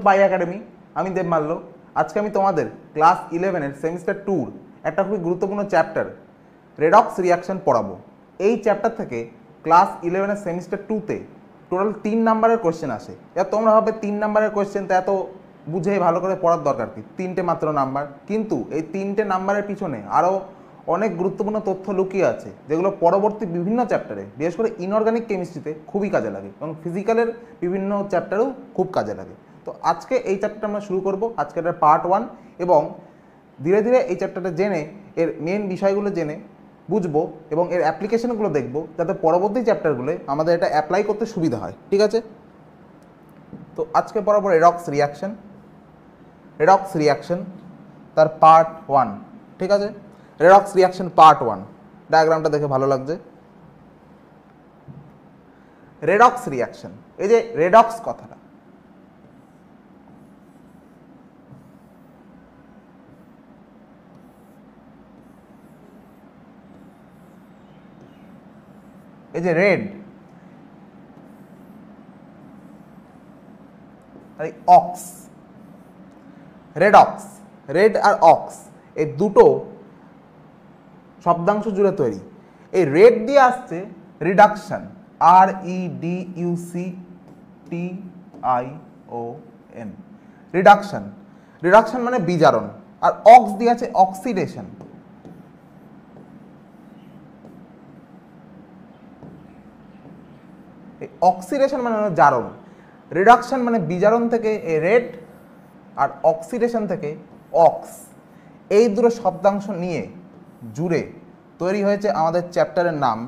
পাই academy, আমি দেবমাল্য। আজকে আমি তোমাদের ক্লাস 11-এর সেমিস্টার 2-র একটা খুবই গুরুত্বপূর্ণ চ্যাপ্টার রেডক্স রিয়াকশন পড়াবো। এই চ্যাপ্টার থেকে ক্লাস 11-এর সেমিস্টার 2-তে টোটাল 3 নাম্বারের কোয়েশ্চেন আসে। এবার তোমরা ভাবে 3 নাম্বারের কোয়েশ্চেন তো এত বুঝেই ভালো করে পড়ার দরকার কি, 3টে মাত্র নাম্বার, কিন্তু এই 3টে নাম্বারের পিছনে আরও অনেক গুরুত্বপূর্ণ তথ্য লুকিয়ে আছে, যেগুলো পরবর্তী বিভিন্ন চ্যাপ্টারে, বিশেষ করে ইনঅর্গানিক কেমিস্ট্রিতে খুবই কাজে লাগে এবং ফিজিক্যালের বিভিন্ন চ্যাপ্টারেও খুব কাজে লাগে। তো আজকে এই চ্যাপ্টারটা আমরা শুরু করব, আজকে এটা পার্ট 1, এবং ধীরে ধীরে এই চ্যাপ্টারটা জেনে এর মেন বিষয়গুলো জেনে বুঝবো এবং এর অ্যাপ্লিকেশনগুলো দেখব, যাতে পরবর্তী চ্যাপ্টারগুলো আমাদের এটা অ্যাপ্লাই করতে সুবিধা হয়। ঠিক আছে, তো আজকে পড়াবো রেডক্স রিয়াকশন তার পার্ট 1। ঠিক আছে, রেডক্স রিয়াকশন পার্ট 1, ডায়াগ্রামটা দেখে ভালো লাগছে। রেডক্স রিয়াকশন, এই যে রেডক্স কথাটা, এই যে রেড আর অক্স, রেডক্স, রেড আর অক্স এই দুটো শব্দাংশ জুড়ে তৈরি। এই রেড দিয়ে আসছে রিডাকশন, REDUCTION, রিডাকশন, রিডাকশন মানে বিজারণ। আর অক্স দিয়ে আছে অক্সিডেশন, অক্সিডেশন মানে জারণ। রিডাকশন মানে বিজারণ থেকে এ রেড, আর অক্সিডেশন থেকে অক্স, এই দুটো শব্দাংশ নিয়ে জুড়ে তৈরি হয়েছে আমাদের চ্যাপ্টারের নাম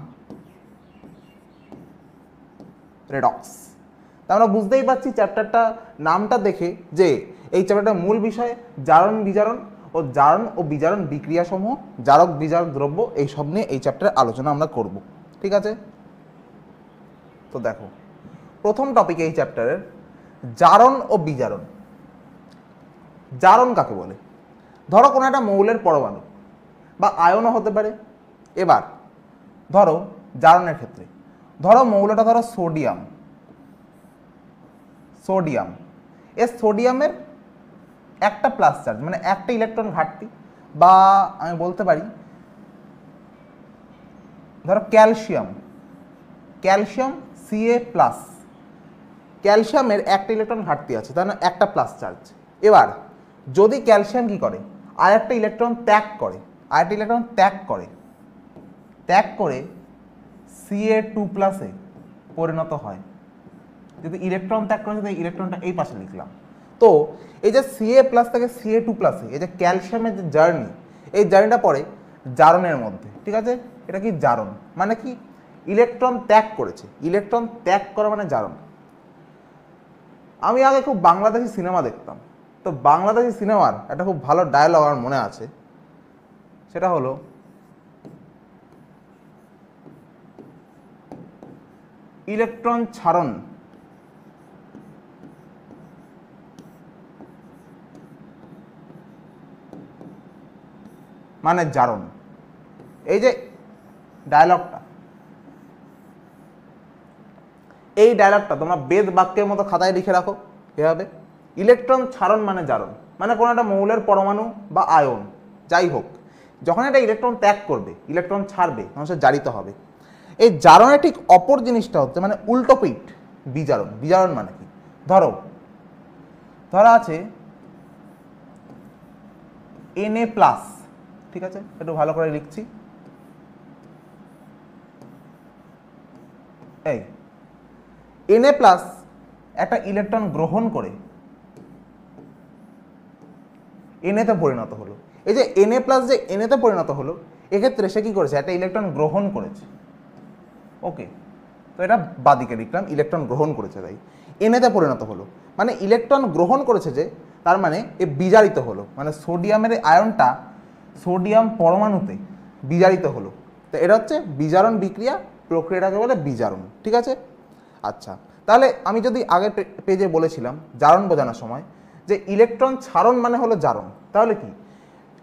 রেডক্স। তা আমরা বুঝতেই পারছি চ্যাপ্টারটা নামটা দেখে যে এই চ্যাপ্টারটার মূল বিষয় জারণ বিজারণ ও বিজারণ বিক্রিয়াসমূহ, জারক বিজারক দ্রব্য, এই সব নিয়ে এই চ্যাপ্টারে আলোচনা আমরা করব। ঠিক আছে, তো দেখো প্রথম টপিক এই চ্যাপ্টারের জারণ ও বিজারণ। জারণ কাকে বলে? ধরো কোনো একটা মৌলের পরমাণু বা আয়নও হতে পারে। এবার ধরো জারণের ক্ষেত্রে ধরো মৌলটা ধরো সোডিয়াম, এই সোডিয়ামের একটা প্লাস চার্জ, মানে একটা ইলেকট্রন ঘাটতি, বা আমি বলতে পারি ধরো ক্যালসিয়াম Ca+, ক্যালসিয়ামের একটা ইলেকট্রন ঘাটতি আছে, তার মানে একটা প্লাস চার্জ। এবার যদি ক্যালসিয়াম কি করে, আরেকটা ইলেকট্রন ত্যাগ করে Ca2+ এ পরিণত হয়। যদি ইলেকট্রন ত্যাগ করে, যদি ইলেকট্রনটা এই পাশে লিখলাম, তো এই যে Ca+ থেকে Ca2+, এই যে ক্যালসিয়ামের যে জার্নি, এই জার্নিটা পড়ে জারণের মধ্যে। ঠিক আছে, এটা কি জারণ মানে কি? ইলেকট্রন ত্যাগ করেছে, ইলেকট্রন ত্যাগ করা মানে জারণ। আমি আগে খুব বাংলাদেশি সিনেমা দেখতাম, তো বাংলাদেশি সিনেমার একটা খুব ভালো ডায়লগ আমার মনে আছে, সেটা হলো ইলেকট্রন ছাড়ন মানে জারণ। এই যে ডায়লগটা, এই ডায়লগটা তোমরা বেদ বাক্যের মতো খাতায় লিখে রাখো এভাবে, ইলেকট্রন ছাড়ন মানে জারণ। মানে কোনো একটা মৌলের পরমাণু বা আয়ন যাই হোক, যখন এটা ইলেকট্রন ত্যাগ করবে, ইলেকট্রন ছাড়বে, তখন সে জারিত হবে। এই জারণের ঠিক অপর জিনিসটা হচ্ছে মানে উল্টো পিঠ বিজারণ। বিজারণ মানে কি? ধরো আছে Na+, ঠিক আছে, একটু ভালো করে লিখছি, এই Na+ একটা ইলেকট্রন গ্রহণ করে Na-তে পরিণত হলো। এই যে Na+ যে Na-তে পরিণত হলো, এক্ষেত্রে সে কি করেছে? একটা ইলেকট্রন গ্রহণ করেছে। ওকে, তো এটা বাদিকে লিখলাম, ইলেকট্রন গ্রহণ করেছে, তাই Na-তে পরিণত হলো। মানে ইলেকট্রন গ্রহণ করেছে যে, তার মানে এ বিজারিত হলো, মানে সোডিয়ামের আয়নটা সোডিয়াম পরমাণুতে বিজারিত হলো। তো এটা হচ্ছে বিজারণ বিক্রিয়া, প্রক্রিয়াটাকে বলে বিজারণ। ঠিক আছে, আচ্ছা, তাহলে আমি যদি আগের পেজে বলেছিলাম জারণ বোঝানোর সময় যে ইলেকট্রন ছাড়ন মানে হলো জারণ, তাহলে কি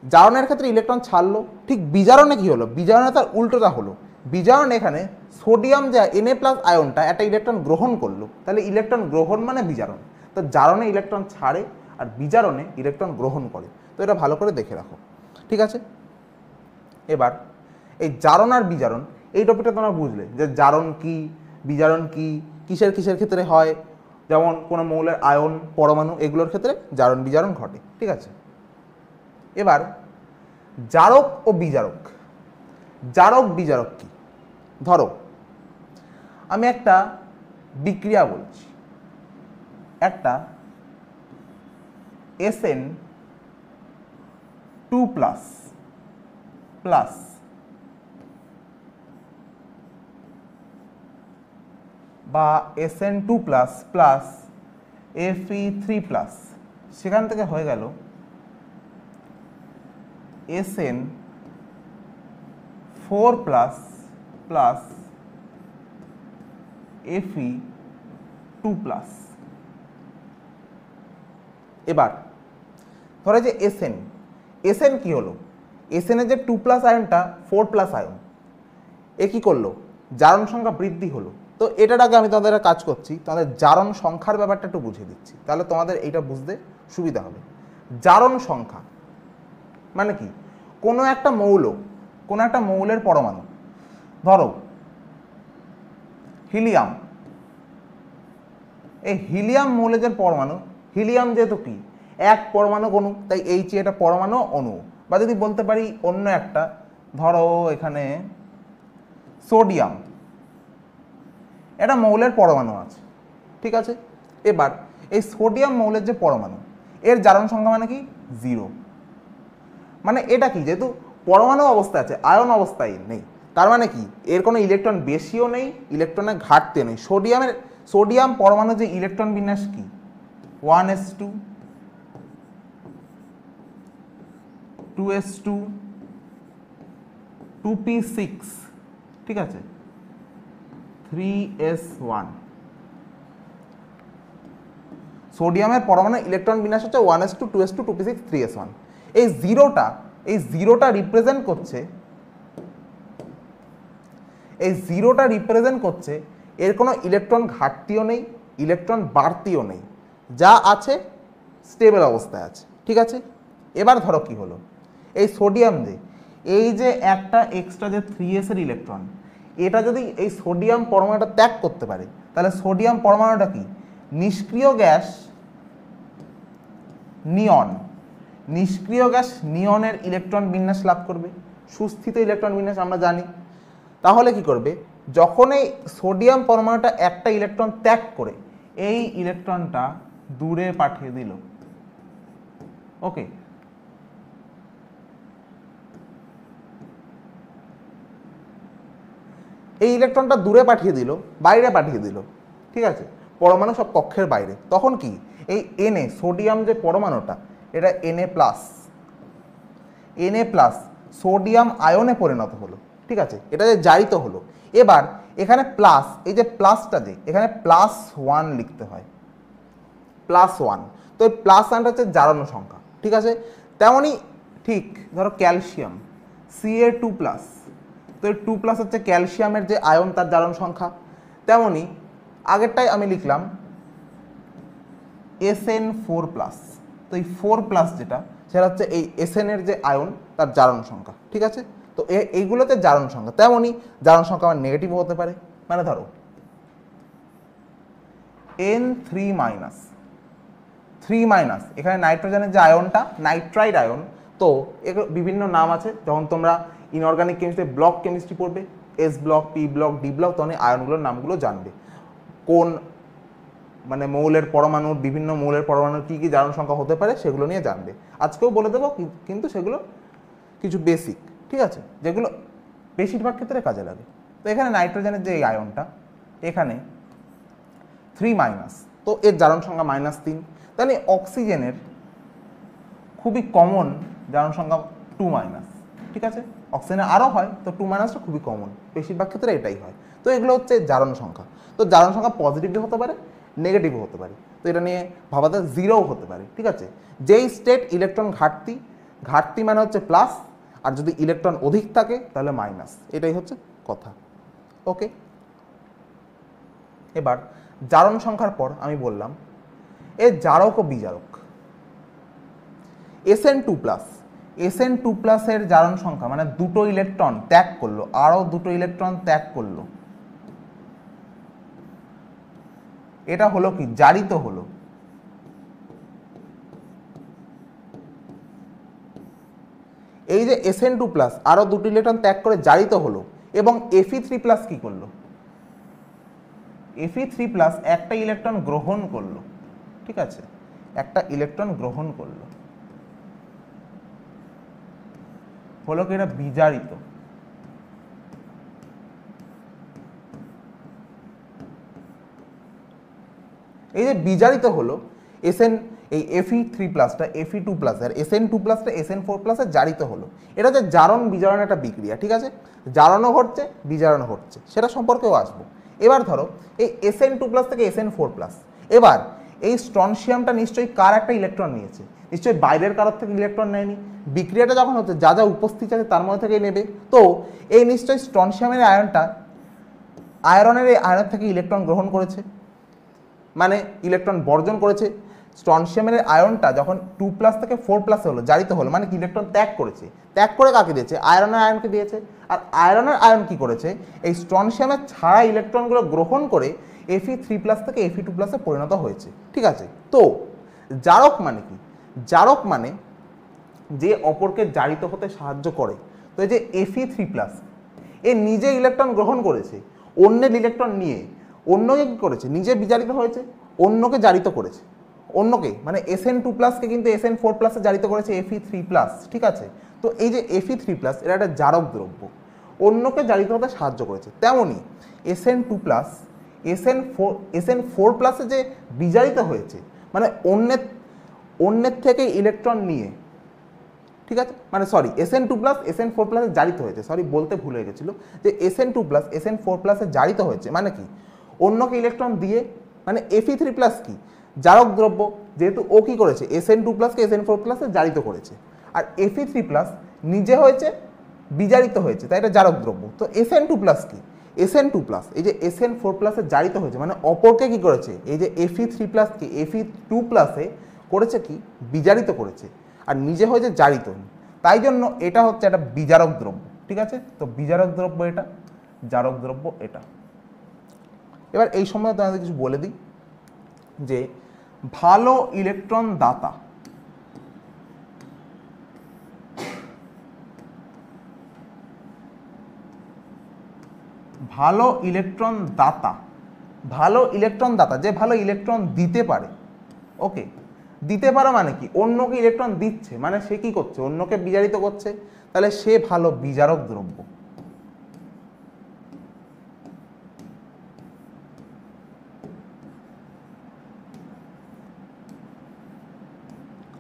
জারণের ক্ষেত্রে ইলেকট্রন ছাড়লো, ঠিক বিজারণে কি হলো? বিজারণে তার উল্টোটা হলো। বিজারণ এখানে সোডিয়াম যা Na+ আয়নটা একটা ইলেকট্রন গ্রহণ করলো, তাহলে ইলেকট্রন গ্রহণ মানে বিজারণ। তো জারণে ইলেকট্রন ছাড়ে আর বিজারণে ইলেকট্রন গ্রহণ করে। তো এটা ভালো করে দেখে রাখো, ঠিক আছে। এবার এই জারণ আর বিজারণ এই টপিকটা তোমরা বুঝলে যে জারণ কি, বিজারণ কি, কিসের কিসের ক্ষেত্রে হয়, যেমন কোনো মৌলের আয়ন, পরমাণু, এগুলোর ক্ষেত্রে জারণ বিজারণ ঘটে, ঠিক আছে। এবার জারক ও বিজারক। জারক বিজারক কি? ধরো আমি একটা বিক্রিয়া বলছি, একটা SN2+ প্লাস বা SN2+ প্লাস Fe3+, সেখান থেকে হয়ে গেল SN4+ প্লাস Fe2+। এবার ধরো যে SN কি হলো? SN এর যে 2+ আয়নটা 4+ আয়ন, এ কি করলো? জারণ সংখ্যা বৃদ্ধি হলো। তো এটার আগে আমি তোমাদের কাজ করছি, তোমাদের জারণ সংখ্যার ব্যাপারটা একটু বুঝিয়ে দিচ্ছি, তাহলে তোমাদের এইটা বুঝতে সুবিধা হবে। জারণ সংখ্যা মানে কি? কোনো একটা মৌল, কোনো একটা মৌলের পরমাণু, ধরো হিলিয়াম, এই হিলিয়াম মৌলের যে পরমাণু, হিলিয়াম যেহেতু কি এক পরমাণু অণু, তাই H এটা পরমাণু অণু। বা যদি বলতে পারি অন্য একটা, ধরো এখানে সোডিয়াম, এটা মৌলের পরমাণু আছে, ঠিক আছে। এবার এই সোডিয়াম মৌলের যে পরমাণু, এর জারণ সংখ্যা মানে কি? 0। মানে এটা কি, যেহেতু পরমাণু অবস্থায় আছে, আয়ন অবস্থায় নেই, তার মানে কি এর কোনো ইলেকট্রন বেশিও নেই, ইলেকট্রনের ঘাটতিও নেই। সোডিয়াম পরমাণু যে ইলেকট্রন বিন্যাস কি? 1s2 2s2 2p6, ঠিক আছে, 3s1। সোডিয়ামের পরমাণু ইলেকট্রন বিন্যাস হচ্ছে 1s2 2s2 2p6 3s1। এই জিরোটা রিপ্রেজেন্ট করছে এর কোনো ইলেকট্রন ঘাটতিও নেই, ইলেকট্রন বাড়তিও নেই, যা আছে স্টেবল অবস্থায় আছে, ঠিক আছে। এবার ধরো কি হলো, এই সোডিয়াম এই যে একটা এক্সট্রা যে 3s এর ইলেকট্রন, এটা যদি এই সোডিয়াম পরমাণুটা ত্যাগ করতে পারে, তাহলে সোডিয়াম পরমাণুটা কি? নিষ্ক্রিয় গ্যাস নিয়ন, নিষ্ক্রিয় গ্যাস নিয়নের ইলেকট্রন বিন্যাস লাভ করবে। সুস্থিত ইলেকট্রন বিন্যাস আমরা জানি। তাহলে কি করবে? যখন এই সোডিয়াম পরমাণুটা একটা ইলেকট্রন ত্যাগ করে এই ইলেকট্রনটা দূরে পাঠিয়ে দিল, ওকে, এই ইলেকট্রনটা দূরে পাঠিয়ে দিল, বাইরে পাঠিয়ে দিল, ঠিক আছে, পরমাণু সব কক্ষের বাইরে। তখন কি এই Na, সোডিয়াম যে পরমাণুটা, এটা Na+ সোডিয়াম আয়নে পরিণত হলো, ঠিক আছে, এটা যে জারিত হলো। এবার এখানে প্লাস, এই যে প্লাসটা যে এখানে +1 লিখতে হয়, +1। তো এই +1টা হচ্ছে জারণ সংখ্যা, ঠিক আছে। তেমনই ঠিক ধরো ক্যালসিয়াম Ca2+, তো এই 2+ হচ্ছে ক্যালসিয়ামের যে আয়ন, তার জারণ সংখ্যা। তেমনই আগেরটাই আমি লিখলাম SN4+, তো এই 4+ যেটা, সেটা হচ্ছে এই SN এর যে আয়ন, তার জারণ সংখ্যা, ঠিক আছে। তো এইগুলোতে জারণ সংখ্যা। তেমনই জারণ সংখ্যা আমার নেগেটিভ হতে পারে, মানে ধরো N3-, এখানে নাইট্রোজেনের যে আয়নটা, নাইট্রাইড আয়ন। তো এগুলো বিভিন্ন নাম আছে, যখন তোমরা ইনঅর্গানিক কেমিস্ট্রি ব্লক কেমিস্ট্রি পড়বে, S block, P block, D block, তখন আয়নগুলোর নামগুলো জানবে। কোন মানে মৌলের পরমাণুর, বিভিন্ন মৌলের পরমাণুর কী কী জারণ সংখ্যা হতে পারে সেগুলো নিয়ে জানবে। আজকেও বলে দেবো, কিন্তু সেগুলো কিছু বেসিক, ঠিক আছে, যেগুলো বেশিরভাগ ক্ষেত্রে কাজে লাগে। তো এখানে নাইট্রোজেনের যে এখানে 3-, তো এর জারণ সংখ্যা -3। তাহলে অক্সিজেনের খুবই কমন জারণ সংখ্যা 2-, ঠিক আছে। অক্সিজেনের আরও হয়, তো 2-টা খুবই কমন, বেশিরভাগ ক্ষেত্রে এটাই হয়। তো এগুলো হচ্ছে জারণ সংখ্যা। তো জারণ সংখ্যা পজিটিভও হতে পারে, নেগেটিভও হতে পারে। তো এটা নিয়ে ভাবাতে 0ও হতে পারে, ঠিক আছে। যেই স্টেট ইলেকট্রন ঘাটতি মানে হচ্ছে প্লাস, আর যদি ইলেকট্রন অধিক থাকে তাহলে মাইনাস, এটাই হচ্ছে কথা, ওকে। এবার জারণ সংখ্যার পর আমি বললাম এর জারক ও বিজারক। Sn2+, Sn2+ এর জারণ সংখ্যা মানে দুটো ইলেকট্রন ত্যাগ করলো, আরো দুটো ইলেকট্রন ত্যাগ করলো, এটা হলো কি জারিত হলো। এই যে Sn2+ আরো দুটো ইলেকট্রন ত্যাগ করে জারিত হলো এবং Fe3+ কি করলো, Fe3+ একটা ইলেকট্রন গ্রহণ করলো, ঠিক আছে, একটা ইলেকট্রন গ্রহণ করলো, হলো কি এটা বিজারিত। এই যে বিজারিত হলো এই Fe3+টা Fe2+ আর Sn2+টা Sn4+ এর জারিত হলো, এটা হচ্ছে জারণ বিজারণ একটা বিক্রিয়া, ঠিক আছে, জারণও ঘটছে বিজারণ ঘটছে, সেটা সম্পর্কেও আসবো। এবার ধরো এই Sn2+ থেকে Sn4+, এবার এই স্ট্রনশিয়ামটা নিশ্চয়ই কার একটা ইলেকট্রন নিয়েছে, নিশ্চয়ই বাইরের কারোর থেকে ইলেকট্রন নেয়নি, বিক্রিয়াটা যখন হচ্ছে যা যা উপস্থিত আছে তার মধ্যে থেকে নেবে, তো এই নিশ্চয়ই স্ট্রনশিয়ামের আয়নটা আয়রনের এই আয়নের থেকে ইলেকট্রন গ্রহণ করেছে, মানে ইলেকট্রন বর্জন করেছে। স্ট্রনশিয়ামের আয়নটা যখন 2+ থেকে 4+ হলো, জারিত হলো, মানে কি ইলেকট্রন ত্যাগ করেছে, ত্যাগ করে কাকে দিয়েছে, আয়রনের আয়নকে দিয়েছে। আর আয়রনের আয়ন কি করেছে, এই স্ট্রনশিয়ামের ছাড়া ইলেকট্রনগুলো গ্রহণ করে Fe3+ থেকে Fe2+ এ পরিণত হয়েছে, ঠিক আছে। তো জারক মানে কি, জারক মানে যে অপরকে জারিত হতে সাহায্য করে। তো এই যে Fe3+ এ নিজে ইলেকট্রন গ্রহণ করেছে, অন্যের ইলেকট্রন নিয়ে অন্যকে কি করেছে, নিজে বিজারিত হয়েছে, অন্যকে জারিত করেছে, অন্যকে মানে Sn2+কে কিন্তু Sn4+ এ জারিত করেছে Fe3+, ঠিক আছে। তো এই যে Fe3+ এরা একটা জারক দ্রব্য, অন্যকে জারিত হতে সাহায্য করেছে। তেমনই Sn2+ Sn4+ এ যে বিজারিত হয়েছে, মানে অন্যের থেকে ইলেকট্রন নিয়ে, ঠিক আছে, মানে সরি Sn2+ Sn4+ এ জারিত হয়েছে, সরি বলতে ভুল হয়ে গেছিল, যে Sn2+ Sn4+ এ জারিত হয়েছে, মানে কি অন্যকে ইলেকট্রন দিয়ে, মানে Fe3+ কি জারক দ্রব্য, যেহেতু ও কি করেছে Sn2+ কে Sn4+ এ জারিত করেছে, আর Fe3+ নিজে হয়েছে বিজারিত হয়েছে, তাই এটা জারক দ্রব্য। তো Sn2+ কি, Sn2+ এই যে Sn4+ এ জারিত হয়েছে, মানে অপরকে কি করেছে, এই যে Fe3+ কি Fe2+ এ করেছে কি বিজারিত করেছে, আর নিজে হয়েছে জারিত, তাই জন্য এটা হচ্ছে একটা বিজারক দ্রব্য, ঠিক আছে। তো বিজারক দ্রব্য এটা, জারক দ্রব্য এটা। এবার এই সময় তোমাদের কিছু বলে দিই যে ভালো ইলেকট্রন দাতা, ভালো ইলেকট্রন দাতা, ভালো ইলেকট্রন দাতা যে ভালো ইলেকট্রন দিতে পারে, ওকে, দিতে পারে মানে কি অন্যকে ইলেকট্রন দিচ্ছে, মানে সে কি করছে অন্যকে বিজারিত করছে, তাহলে সে ভালো বিজারক দ্রব্য।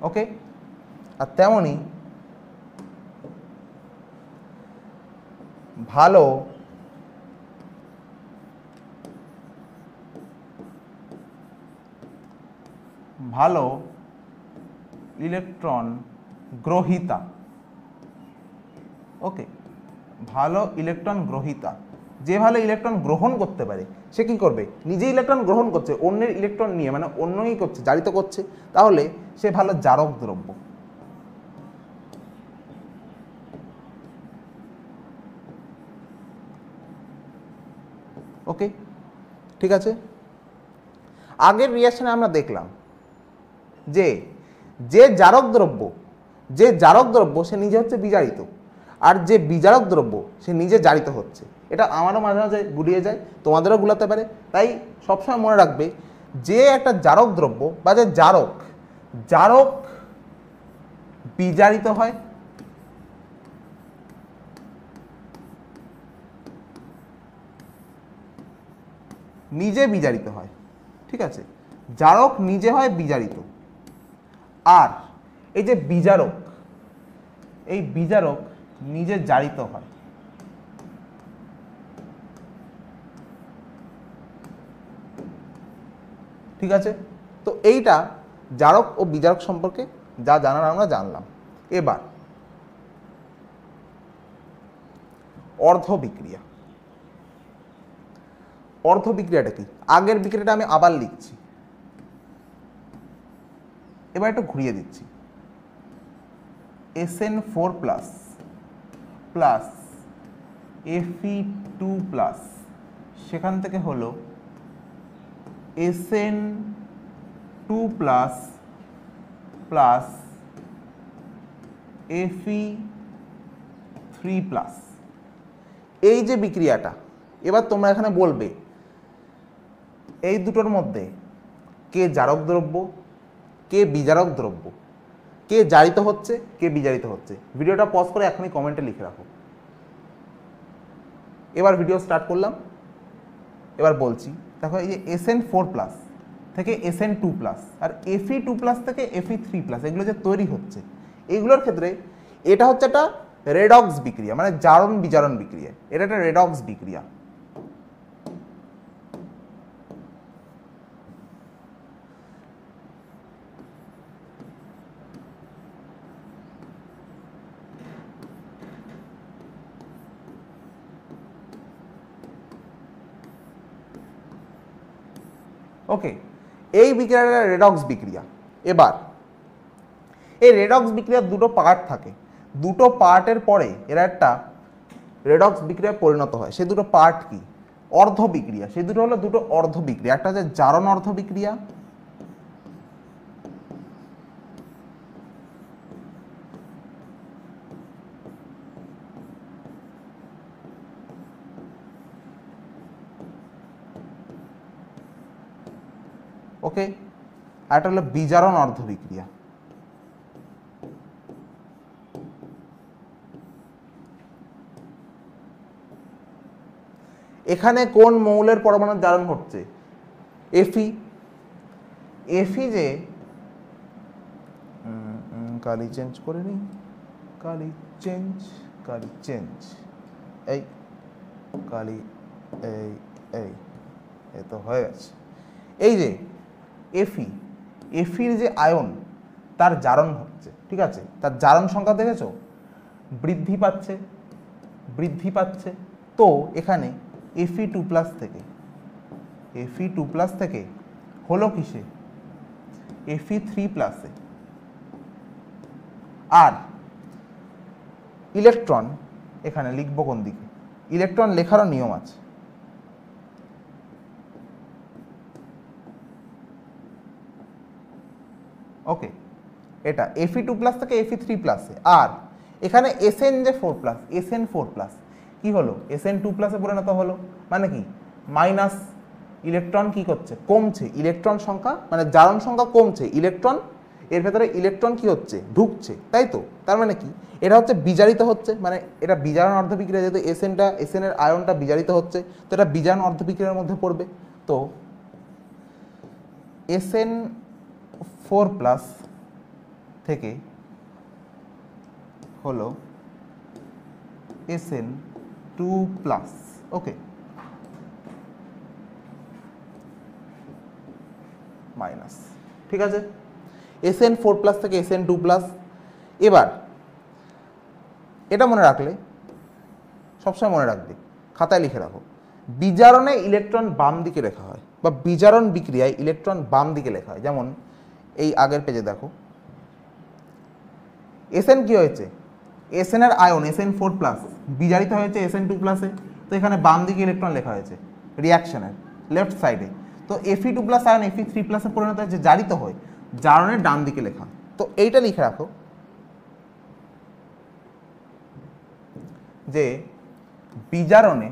ওকে, আর তেমনি ভালো ভালো ইলেকট্রন গ্রহীতা, ওকে, ভালো ইলেকট্রন গ্রহীতা, যে ভালো ইলেকট্রন গ্রহণ করতে পারে সে কি করবে, নিজে ইলেকট্রন গ্রহণ করছে, অন্যের ইলেকট্রন নিয়ে, মানে অন্যই করছে জারিত করছে, তাহলে সে ভালো জারক দ্রব্য। ওকে, ঠিক আছে। আগের রিঅ্যাকশনে আমরা দেখলাম যে যে জারক দ্রব্য সে নিজে হচ্ছে বিজারিত, আর যে বিজারক দ্রব্য সে নিজে জারিত হচ্ছে। এটা আমারও মাঝে মাঝে গুলিয়ে যায়, তোমাদেরও গুলাতে পারে, তাই সবসময় মনে রাখবে যে একটা জারক দ্রব্য বা যে জারক বিজারিত হয়, নিজে বিজারিত হয়, ঠিক আছে, জারক নিজে হয় বিজারিত, আর এই যে বিজারক, এই বিজারক নিজে জারিত হয়। ঠিক আছে, তো এইটা জারক ও বিজারক সম্পর্কে যা জানার আমরা জানলাম। এবার অর্ধ বিক্রিয়া, অর্ধ বিক্রিয়াটা কি, আগের বিক্রিয়াটা আমি আবার লিখছি। এবার একটু ঘুরিয়ে দিচ্ছি, SN4 plus plus Fe2 plus, সেখান থেকে হলো SN2 plus plus Fe3 plus. এই যে বিক্রিয়াটা, এবার তোমরা এখানে বলবে এই দুটোর মধ্যে কে জারক দ্রব্য, কে বিজারক দ্রব্য, কে জারিত হচ্ছে, কে বিজারিত হচ্ছে। ভিডিওটা পজ করে এখনই কমেন্টে লিখে রাখো। এবার ভিডিও স্টার্ট করলাম। এবার বলছি, দেখো এই যে SN4 প্লাস থেকে SN2 প্লাস আর Fe2 প্লাস থেকে Fe3 প্লাস, এগুলো যে তৈরি হচ্ছে, এগুলোর ক্ষেত্রে এটা হচ্ছে একটা রেডক্স বিক্রিয়া, মানে জারণ বিজারণ বিক্রিয়া। এটা একটা রেডক্স বিক্রিয়া। ওকে, এই বিক্রিয়াটা রেডক্স বিক্রিয়া। এবার এই রেডক্স বিক্রিয়ার দুটো পার্ট থাকে, দুটো পার্টের পরে এরা একটা রেডক্স বিক্রিয়ায় পরিণত হয়। সেই দুটো পার্ট কি? অর্ধ বিক্রিয়া। সেই দুটো হলো দুটো অর্ধ বিক্রিয়া। একটা হচ্ছে জারণ অর্ধ বিক্রিয়া, ওকে, আর একটা হলো বিজারণ অর্ধ বিক্রিয়া। এখানে কোন মৌলের পরমাণুর জারণ ঘটছে? Fe। Fe যে কালি চেঞ্জ করে নি, কালি চেঞ্জ, কালি চেঞ্জ, এই কালি, এই এই এ তো হয়ে গেছে। এই যে Feর যে আয়ন, তার জারণ হচ্ছে, ঠিক আছে? তার জারণ সংখ্যা দেখেছো, বৃদ্ধি পাচ্ছে, বৃদ্ধি পাচ্ছে। তো এখানে Fe2 প্লাস থেকে, Fe2 প্লাস থেকে হলো কিসে? Fe3 প্লাসে। আর ইলেকট্রন এখানে লিখবো কোন দিকে? ইলেকট্রন লেখারও নিয়ম আছে। ওকে, এটা Fe2 প্লাস থেকে Fe3 প্লাসে। আর এখানে SN যে 4 প্লাস, SN4 প্লাস কি হলো? SN2 প্লাসে পরিণত হলো। মানে কি? মাইনাস, ইলেকট্রন কি করছে? কমছে। ইলেকট্রন সংখ্যা মানে জারণ সংখ্যা কমছে, ইলেকট্রন এর ভেতরে ইলেকট্রন কি হচ্ছে? ঢুকছে, তাই তো? তার মানে কি? এটা হচ্ছে বিজারিত হচ্ছে, মানে এটা বিজারণ অর্ধ বিক্রিয়া। যেহেতু SN এর আয়নটা বিজারিত হচ্ছে, তো এটা বিজারণ অর্ধ বিক্রিয়ার মধ্যে পড়বে। তো SN4 প্লাস থেকে হলো SN2 প্লাস। ওকে, মাইনাস, ঠিক আছে? SN4 প্লাস থেকে SN2 প্লাস। এবার এটা মনে রাখলে, সবসময় মনে রাখবে, খাতায় লিখে রাখো, বিজারণে ইলেকট্রন বাম দিকে লেখা হয়, বা বিজারণ বিক্রিয়ায় ইলেকট্রন বাম দিকে লেখা হয়। যেমন এই আগের পেজে দেখো, SN কি হয়েছে? SN এর আয়ন SN4 প্লাস বিজারিত হয়েছে SN2 প্লাসে, তো এখানে বাম দিকে ইলেকট্রন লেখা হয়েছে রিয়াকশনের লেফট সাইডে। তো Fe2 প্লাস আয়ন Fe3 প্লাসে পরিণত হয়েছে, জারিত হয়, জারণের ডান দিকে লেখা। তো এইটা লিখে রাখো যে বিজারণে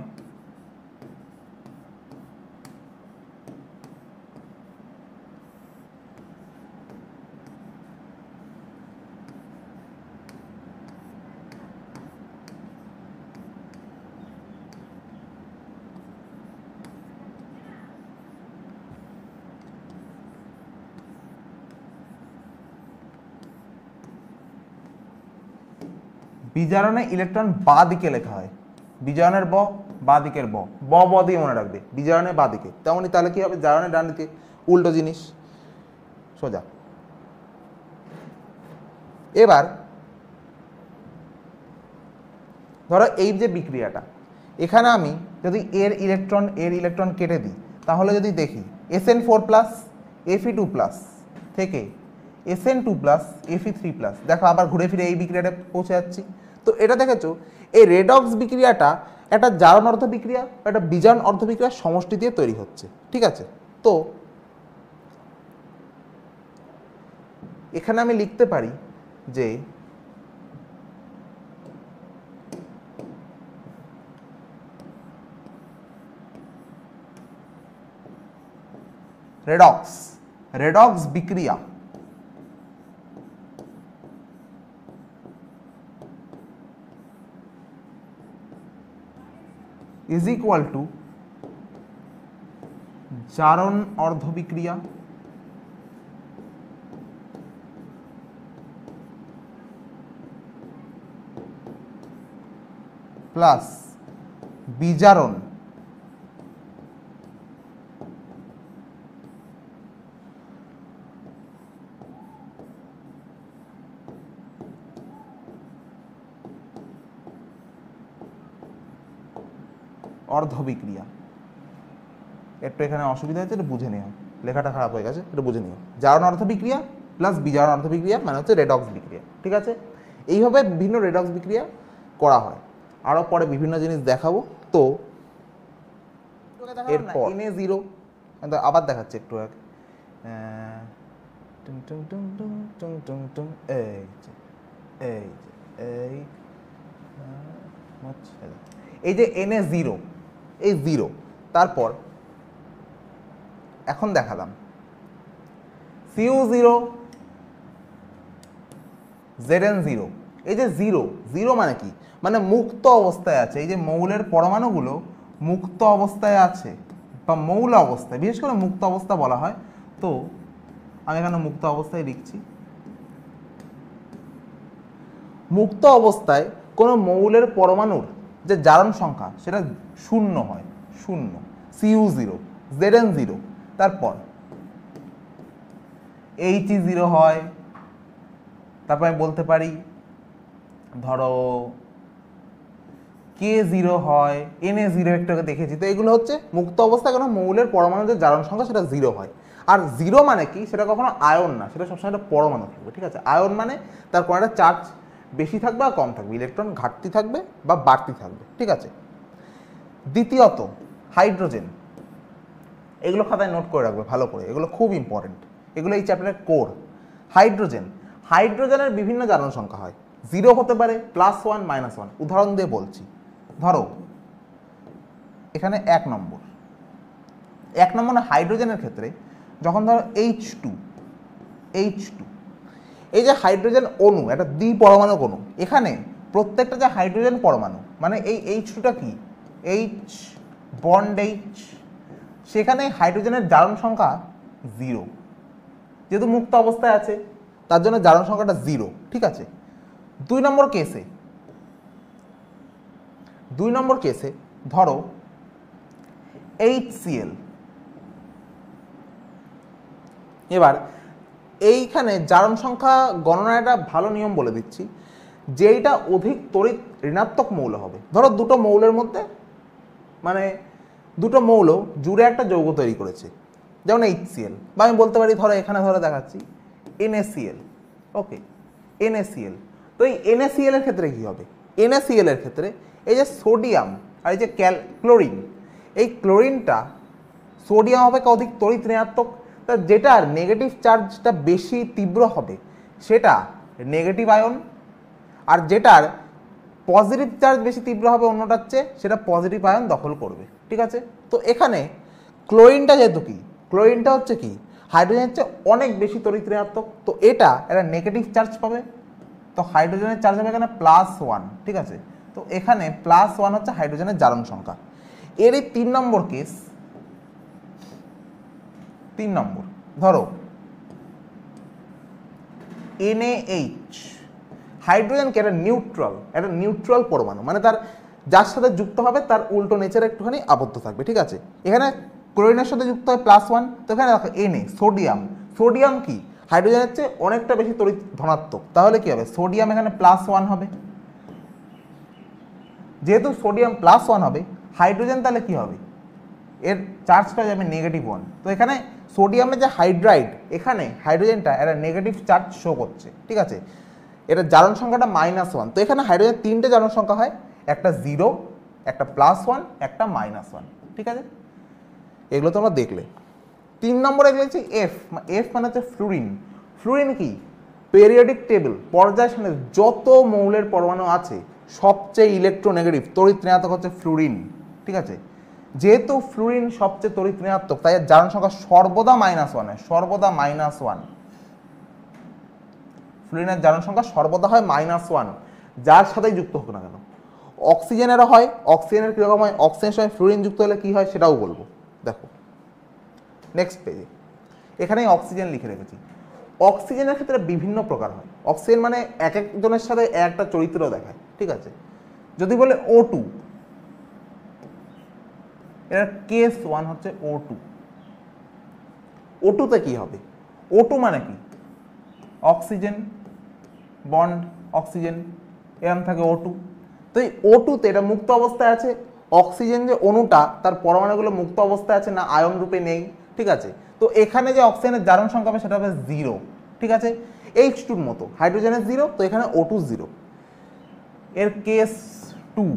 বিজারণে ইলেকট্রন বা দিকে লেখা হয়। বিজারণের বা দিকের ব দিয়ে মনে রাখবে, বিজারণে বা দিকে। তেমনই তাহলে কি হবে? জারণের ডান দিকে, উল্টো জিনিস, সোজা। এবার ধরো এই যে বিক্রিয়াটা, এখানে আমি যদি এর ইলেকট্রন কেটে দিই, তাহলে যদি দেখি SN4 প্লাস Fe2 প্লাস থেকে SN2 প্লাস Fe3 প্লাস। দেখো আবার ঘুরে ফিরে এই বিক্রিয়াটা পৌঁছে যাচ্ছি। তো এটা দেখেছো এই রেডক্স বিক্রিয়াটা একটা জারণ অর্ধ বিক্রিয়া, একটা বিজারণ অর্ধ বিক্রিয়ার সমষ্টি দিয়ে তৈরি হচ্ছে, ঠিক আছে। তো এখানে আমি লিখতে পারি যে রেডক্স বিক্রিয়া ইজ ইকুয়াল টু জারণ অর্ধ বিক্রিয়া প্লাস বিজারণ অর্ধ বিক্রিয়া। একটু এখানে অসুবিধা হচ্ছে, এটা বুঝে নিও, লেখাটা খারাপ হয়ে গেছে, এটা বুঝে নিও। জারণ অর্ধ বিক্রিয়া প্লাস বিজারণ অর্ধ বিক্রিয়া মানে হচ্ছে রেডক্স বিক্রিয়া, ঠিক আছে। এইভাবে বিভিন্ন রেডক্স বিক্রিয়া করা হয়, আরও পরে বিভিন্ন জিনিস দেখাবো। তো এরপর Na0 আবার দেখাচ্ছে একটু আগে, এই যে Na0 এই 0, তারপর এখন দেখালাম Cu0 Zn0। এই যে 0 মানে কি, মানে মুক্ত অবস্থায় আছে। এই যে মৌলের পরমাণুগুলো মুক্ত অবস্থায় আছে বা মৌল অবস্থায়, বিশেষ করে মুক্ত অবস্থা বলা হয়। তো আমি এখানে মুক্ত অবস্থায় লিখছি। মুক্ত অবস্থায় কোনো মৌলের পরমাণুর যে জারণ সংখ্যা সেটা 0 হয়, 0 Cu0 Zn0, তারপর He0 হয়। তারপর আমি বলতে পারি ধরো K0 হয়, Na0 একটু দেখেছি। তো এগুলো হচ্ছে মুক্ত অবস্থায় কোনো মৌলের পরমাণুর যে জারণ সংখ্যা সেটা 0 হয়। আর 0 মানে কি, সেটা কখনো আয়ন না, সেটা সবসময় একটা পরমাণু থাকবে, ঠিক আছে। আয়ন মানে তার কোনো একটা চার্জ বেশি থাকবে বা কম থাকবে, ইলেকট্রন ঘাটতি থাকবে বা বাড়তি থাকবে, ঠিক আছে। দ্বিতীয়ত হাইড্রোজেন, এগুলো খাতায় নোট করে রাখবে ভালো করে, এগুলো খুব ইম্পর্টেন্ট, এগুলো এই চ্যাপ্টারের কোর। হাইড্রোজেনের বিভিন্ন জারণ সংখ্যা হয়, 0 হতে পারে, +1 -1। উদাহরণ দিয়ে বলছি, ধরো এখানে 1 নম্বর হাইড্রোজেনের ক্ষেত্রে যখন ধরো H2, এই যে হাইড্রোজেন অণু একটা দ্বিপরমাণু অণু, এখানে প্রত্যেকটা যে হাইড্রোজেন পরমাণু মানে এই H2টা কি, H বন্ড H, সেখানে হাইড্রোজেনের জারণ সংখ্যা 0, যেহেতু মুক্ত অবস্থায় আছে তার জন্য জারণ সংখ্যাটা 0, ঠিক আছে। 2 নম্বর কেসে ধরো HCl। এবার এইখানে জারণ সংখ্যা গণনার একটা ভালো নিয়ম বলে দিচ্ছি, যেইটা অধিক তড়িৎ ঋণাত্মক মৌল হবে। ধরো দুটো মৌলের মধ্যে মানে দুটো মৌল জুড়ে একটা যৌগ তৈরি করেছে, যেমন HCl, বা আমি বলতে পারি ধরো এখানে ধরো দেখাচ্ছি NaCl, ওকে NaCl। তো এই NaCl এর ক্ষেত্রে কি হবে, NaCl এর ক্ষেত্রে এই যে সোডিয়াম আর এই যে ক্লোরিন, এই ক্লোরিনটা সোডিয়াম হবে অধিক তড়িৎ ঋণাত্মক, তা যেটার নেগেটিভ চার্জটা বেশি তীব্র হবে সেটা নেগেটিভ আয়ন, আর যেটার পজিটিভ চার্জ বেশি তীব্র হবে অন্যটার চেয়ে সেটা পজিটিভ আয়ন দখল করবে, ঠিক আছে। তো এখানে ক্লোরিনটা যেহেতু কি, ক্লোরিনটা হচ্ছে কি হাইড্রোজেনের চেয়ে অনেক বেশি তড়িৎ ঋণাত্মক, তো এটা একটা নেগেটিভ চার্জ পাবে। তো হাইড্রোজেনের চার্জ হবে এখানে +1, ঠিক আছে। তো এখানে +1 হচ্ছে হাইড্রোজেনের জারণ সংখ্যা। এরই 3 নম্বর কেস, 3 নম্বর ধরো NaH, হাইড্রোজেনকে একটা নিউট্রাল পরমাণু, মানে তার যার সাথে যুক্ত হবে তার উল্টো নেচারে একটুখানি আবদ্ধ থাকবে, ঠিক আছে। এখানে ক্লোরিনের সাথে যুক্ত হয় +1, তো এখানে দেখো Na সোডিয়াম কি হাইড্রোজেনের চেয়ে অনেকটা বেশি তড়িৎ ধনাত্মক, তাহলে কি হবে সোডিয়াম এখানে +1 হবে। যেহেতু সোডিয়াম +1 হবে, হাইড্রোজেন তাহলে কি হবে, এর চার্জটা যাবে -1। তো এখানে সোডিয়ামের যে হাইড্রাইড, এখানে হাইড্রোজেনটা একটা নেগেটিভ চার্জ শো করছে, ঠিক আছে, এটা জারণ সংখ্যাটা -1। তো এখানে হাইড্রোজেন 3টে জারণ সংখ্যা হয়, একটা 0, একটা +1, একটা -1, ঠিক আছে। এগুলো তোমরা দেখলে। 3 নম্বরে লিখেছি এফ। এফ মানে হচ্ছে ফ্লুরিন। ফ্লুরিন কি? পেরিয়ডিক টেবিল, পর্যায় সারণীর যত মৌলের পরমাণু আছে সবচেয়ে ইলেকট্রোনেগেটিভ তড়িৎ ঋণাত্মক হচ্ছে ফ্লুরিন, ঠিক আছে। যেহেতু ফ্লুরিন সবচেয়ে তড়িৎ ঋণাত্মক, তাই এর জারণ সংখ্যা সর্বদা -1 হয়, সর্বদা -1। ফ্লুরিনের জারণ সংখ্যা সর্বদা হয় -1, যার সাথেই যুক্ত হোক না কেন। অক্সিজেনেরও হয়। অক্সিজেনের কীরকম হয়? অক্সিজেনের সঙ্গে ফ্লুরিন যুক্ত হলে কী হয় সেটাও বলবো। দেখো নেক্সট পেজে, এখানেই অক্সিজেন লিখে রেখেছি। অক্সিজেনের ক্ষেত্রে বিভিন্ন প্রকার হয়। অক্সিজেন মানে এক একজনের সাথে একটা চরিত্র দেখায়, ঠিক আছে। যদি বলে O2, এর কেস 1 হচ্ছে O2। O2তে কি হবে? O2 মানে কি? অক্সিজেন বন্ড অক্সিজেন, এরকম থাকে O2। তো এই O2তে এটা মুক্ত অবস্থায় আছে। অক্সিজেন যে অণুটা, তার পরমাণুগুলো মুক্ত অবস্থায় আছে, না আয়ন রূপে নেই, ঠিক আছে। তো এখানে যে অক্সিজেনের জারণ সংখ্যা হবে সেটা হবে 0, ঠিক আছে। H2-র মতো হাইড্রোজেনের 0, তো এখানে O2 0। এর কেস 2।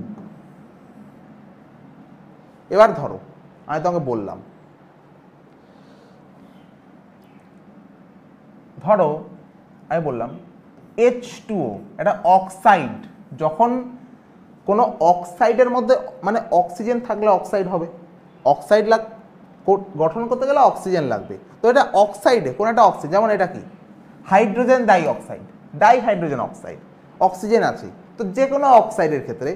এবার ধরো আমি তোমাকে বললাম, ধরো আমি বললাম H2O এটা অক্সাইড। যখন কোনো অক্সাইডের মধ্যে, মানে অক্সিজেন থাকলে অক্সাইড হবে, অক্সাইড গঠন করতে গেলে অক্সিজেন লাগবে। তো এটা অক্সাইডে কোনো একটা অক্সিজেন, যেমন এটা কি hydrogen die oxide, dihydrogen oxide, oxygen আছে। তো যে কোনো অক্সাইডের ক্ষেত্রে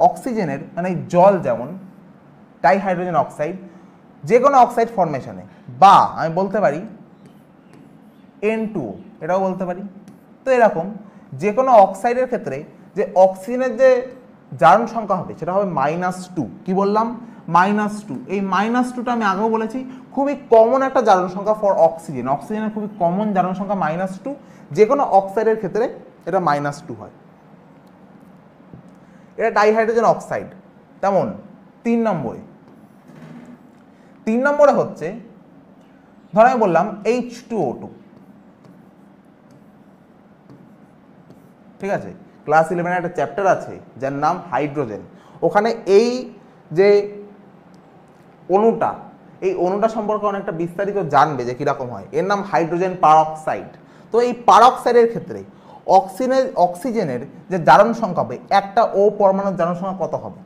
অক্সিজেনের মানে জল যেমন ডাইহাইড্রোজেন অক্সাইড, যে কোনো অক্সাইড ফর্মেশনে, বা আমি বলতে পারি N2O, এটাও বলতে পারি। তো এরকম যে কোনো অক্সাইডের ক্ষেত্রে যে অক্সিজেনের যে জারণ সংখ্যা হবে সেটা হবে -2। কি বললাম? -2। এই -2টা আমি আগেও বলেছি খুবই কমন একটা জারণ সংখ্যা ফর অক্সিজেন। অক্সিজেনের খুবই কমন জারণ সংখ্যা -2। যে কোনো অক্সাইডের ক্ষেত্রে এটা -2 হয়। এটা ডাইহাইড্রোজেন অক্সাইড। তেমন 3 নম্বরে হচ্ছে, ধর আমি বললাম H2O2, ঠিক আছে। ক্লাস 11 একটা চ্যাপ্টার আছে যার নাম হাইড্রোজেন। ওখানে এই যে অণুটা, এই অণুটা সম্পর্কে অনেকটা বিস্তারিত জানবে যে কীরকম হয়। এর নাম হাইড্রোজেন পারঅক্সাইড। তো এই পারঅক্সাইডের ক্ষেত্রে অক্সিজেনের যে জারণ সংখ্যা হবে, একটা O পরমাণুর জারণ সংখ্যা কত হবে?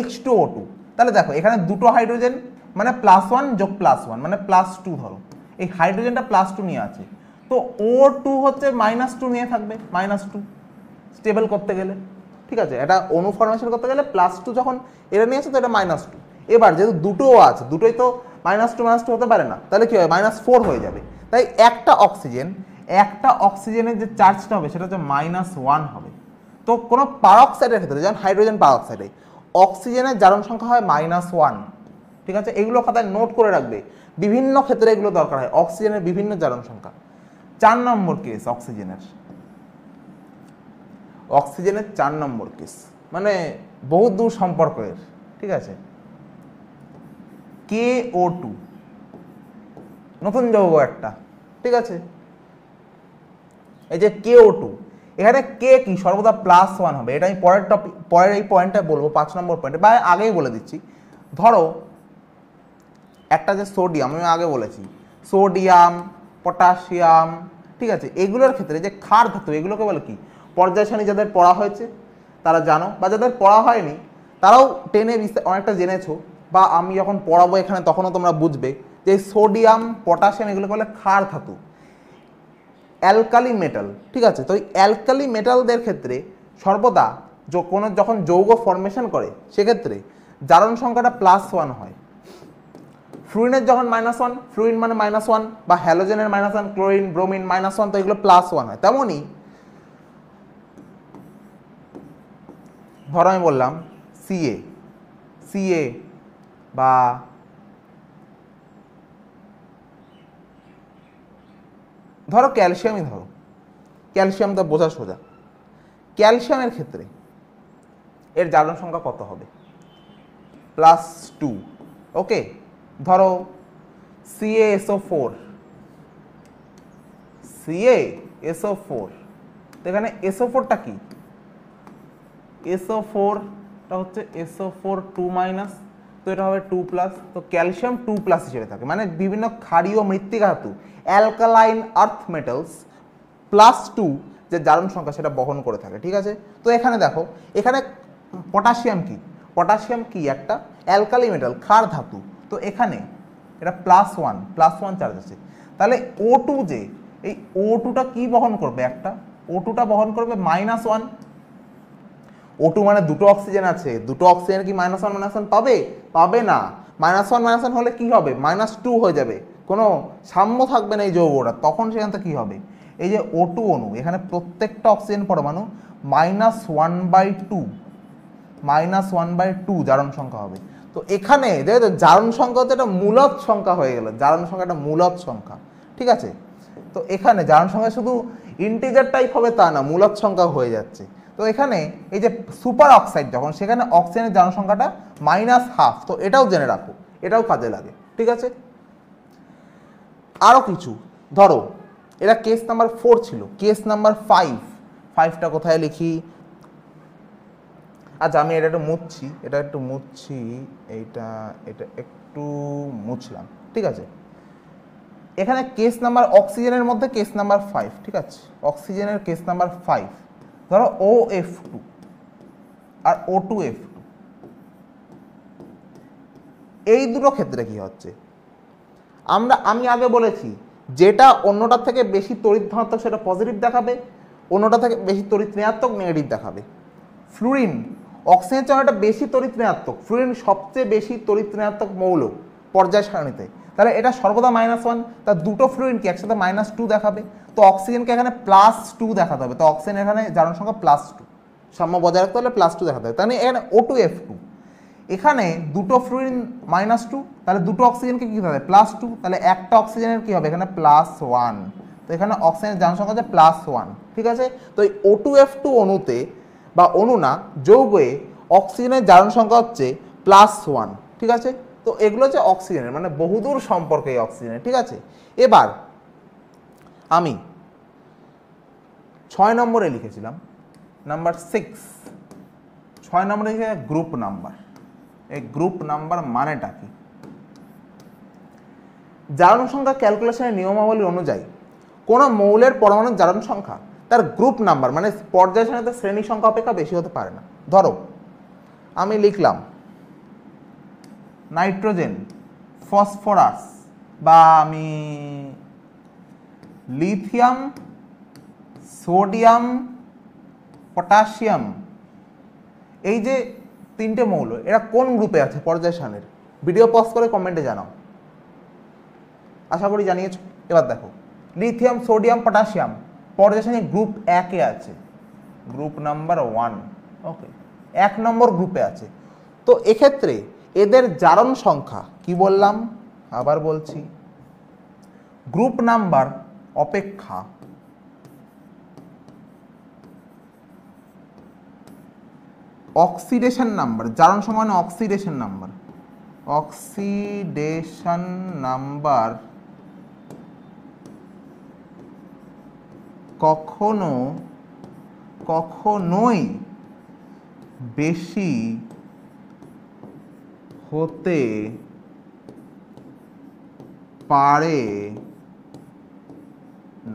H2O2। তাহলে দেখো এখানে দুটো হাইড্রোজেন, মানে +1 যোগ +1 মানে +2। ধরো এই হাইড্রোজেনটা +2 নিয়ে আছে, তো O2 হচ্ছে -2 নিয়ে থাকবে, -2 স্টেবল করতে গেলে, ঠিক আছে। এটা অণু ফরমেশন করতে গেলে +2 যখন এটা নিয়ে আসে তো এটা -2। এবার যেহেতু দুটো আছে, দুটোই তো -2 হতে পারে না, তাহলে কি হয়? -4 হয়ে যাবে। তাই একটা অক্সিজেনের যে চার্জটা হবে সেটা হচ্ছে -1 হবে। তো কোনো পারঅক্সাইডের ক্ষেত্রে, যেমন হাইড্রোজেন পারঅক্সাইডে অক্সিজেনের জারণ সংখ্যা হয় -1, ঠিক আছে। এগুলো খাতায় নোট করে রাখবে, বিভিন্ন ক্ষেত্রে এগুলো দরকার হয়, অক্সিজেনের বিভিন্ন জারণ সংখ্যা। 4 নম্বর কেস অক্সিজেনের 4 নম্বর কেস, মানে বহুত দূর সম্পর্ক এর, ঠিক আছে। KO2, নতুন যৌগ একটা, ঠিক আছে। এই যে KO2, এখানে কে কি সর্বদা +1 হবে। এটা আমি পরের এই পয়েন্টটা বলবো, 5 নম্বর পয়েন্টে, বা আগেই বলে দিচ্ছি। ধরো একটা যে সোডিয়াম, আমি আগে বলেছি সোডিয়াম, পটাশিয়াম, ঠিক আছে। এগুলোর ক্ষেত্রে যে ক্ষার ধাতু, এগুলোকে বলে কি পর্যায় সারণী। যাদের পড়া হয়েছে তারা জানো, বা যাদের পড়া হয়নি তারাও টেনে অনেকটা জেনেছো, বা আমি যখন পড়াবো এখানে তখনও তোমরা বুঝবে যে সোডিয়াম, পটাশিয়াম এগুলোকে বলে ক্ষার ধাতু, অ্যালকালি মেটাল, ঠিক আছে। তো এই অ্যালকালি মেটালদের ক্ষেত্রে সর্বদা যখন যৌগ ফর্মেশন করে সেক্ষেত্রে জারণ সংখ্যাটা +1 হয়। ফ্লুরিনের যখন -1, ফ্লুরিন মানে -1, বা হ্যালোজেনের -1, ক্লোরিন, ব্রোমিন -1, তো এগুলো +1 হয়। তেমনই ধরো আমি বললাম CA বা ধরো ক্যালসিয়ামই, ধরো ক্যালসিয়াম, তো বোঝা সোজা। ক্যালসিয়ামের ক্ষেত্রে এর জারণ সংখ্যা কত হবে? +2, ওকে। ধরো CaSO4, CaSO4, তো এখানে SO4টা কি, SO4টা হচ্ছে SO4 2-, তো এটা হবে 2+, তো ক্যালসিয়াম 2+ হিসেবে থাকে, মানে বিভিন্ন ক্ষারীয় মৃত্তিকা ধাতু অ্যালকালাইন আর্থ মেটালস +2 যে জারণ সংখ্যা সেটা বহন করে থাকে, ঠিক আছে। তো এখানে দেখো, এখানে পটাশিয়াম কি একটা অ্যালকালি মেটাল, ক্ষার ধাতু, তো এখানে এটা +1 চার্জ আছে। তাহলে O2 যে, এই O2টা কি বহন করবে, একটা O2টা বহন করবে -1। O2 মানে দুটো অক্সিজেন আছে, দুটো অক্সিজেন কি -1 পাবে না। -1 হলে কি হবে, -2 হয়ে যাবে, কোনো সাম্য থাকবে না এই যৌগটা, তখন সেখান থেকে কি হবে, এই যে O2 অণু, এখানে প্রত্যেকটা অক্সিজেন পরমাণু -1/2 জারণ সংখ্যা হবে। তো এখানে দেখো জারণ সংখ্যা হচ্ছে একটা মূলদ সংখ্যা হয়ে গেল, জারণ সংখ্যা একটা মূলদ সংখ্যা, ঠিক আছে। তো এখানে জারণ সংখ্যা শুধু ইন্টিজার টাইপ হবে তা না, মূলদ সংখ্যা হয়ে যাচ্ছে। তো এখানে এই যে সুপার অক্সাইড যখন, সেখানে অক্সিজেনের জারণ সংখ্যাটা -1/2, তো এটাও জেনে রাখো, এটাও কাজে লাগে, ঠিক আছে। আরও কিছু ধরো, এটা কেস নাম্বার 4 ছিল, কেস নাম্বার 5টা কোথায় লিখি, আচ্ছা আমি এটা একটু মুছছি, এটা একটু মুছলাম, ঠিক আছে। এখানে কেস নাম্বার অক্সিজেনের মধ্যে কেস নাম্বার 5, ঠিক আছে, অক্সিজেনের কেস নাম্বার 5, ধরো OF2 আর O2F2, এই দুটো ক্ষেত্রে কি হচ্ছে, আমি আগে বলেছি যেটা অন্যটার থেকে বেশি তড়িৎ ধনাত্মক সেটা পজিটিভ দেখাবে, অন্যটা থেকে বেশি তড়িৎ ঋণাত্মক নেগেটিভ দেখাবে। ফ্লুরিন অক্সিজেনের চেয়ে অনেকটা বেশি তড়িৎ ঋণাত্মক, ফ্লুরিন সবচেয়ে বেশি তড়িৎ ঋণাত্মক মৌল পর্যায় সারণীতে, তাহলে এটা সর্বদা -1, তার দুটো ফ্লুরিনকে একসাথে -2 দেখাবে, তো অক্সিজেনকে এখানে +2 দেখাতে হবে, তো অক্সিজেন এখানে জারণ সংখ্যা +2, সাম্য বজায় রাখতে হলে +2 দেখাতে হবে। তাহলে এখানে O2F2, এখানে দুটো ফ্লুরিন -2, তাহলে দুটো অক্সিজেনকে কি হবে +2, তাহলে একটা অক্সিজেনের কি হবে এখানে +1, তো এখানে অক্সিজেনের জারণ সংখ্যা হচ্ছে +1, ঠিক আছে। তো এই O2F2 অণুতে বা অণু না যৌগে অক্সিজেনের জারণ সংখ্যা হচ্ছে +1, ঠিক আছে। তো এগুলো হচ্ছে অক্সিজেনের, মানে বহুদূর সম্পর্কে এই অক্সিজেনের, ঠিক আছে। এবার আমি 6 নম্বরে লিখেছিলাম নাম্বার 6, 6 নম্বরে লিখে গ্রুপ নাম্বার। এই গ্রুপ নাম্বার মানেটা কি, জারণ সংখ্যা ক্যালকুলেশনের নিয়মাবলী অনুযায়ী কোন মৌলের পরমাণুর জারণ সংখ্যা তার গ্রুপ নাম্বার মানে পর্যায় সারণীতে শ্রেণী সংখ্যা অপেক্ষা বেশি হতে পারে না। ধরো আমি লিখলাম নাইট্রোজেন, ফসফরাস, বা আমি লিথিয়াম, সোডিয়াম, পটাশিয়াম, এই যে তিনটে মৌল এরা কোন গ্রুপে আছে পর্যায় সারণীর, ভিডিও পজ করে কমেন্টে জানাও, আশা করি জানিয়েছো। এবার দেখো লিথিয়াম, সোডিয়াম, পটাশিয়াম পর্যায় সারণী গ্রুপ 1-এ আছে, গ্রুপ নাম্বার 1, ওকে, 1 নম্বর গ্রুপে আছে। তো এক্ষেত্রে এদের জারণ সংখ্যা কি বললাম, আবার বলছি, গ্রুপ নাম্বার অপেক্ষা অক্সিডেশন নাম্বার, জারণ সংখ্যা মানে অক্সিডেশন নাম্বার, অক্সিডেশন নাম্বার কখনোই বেশি হতে পারে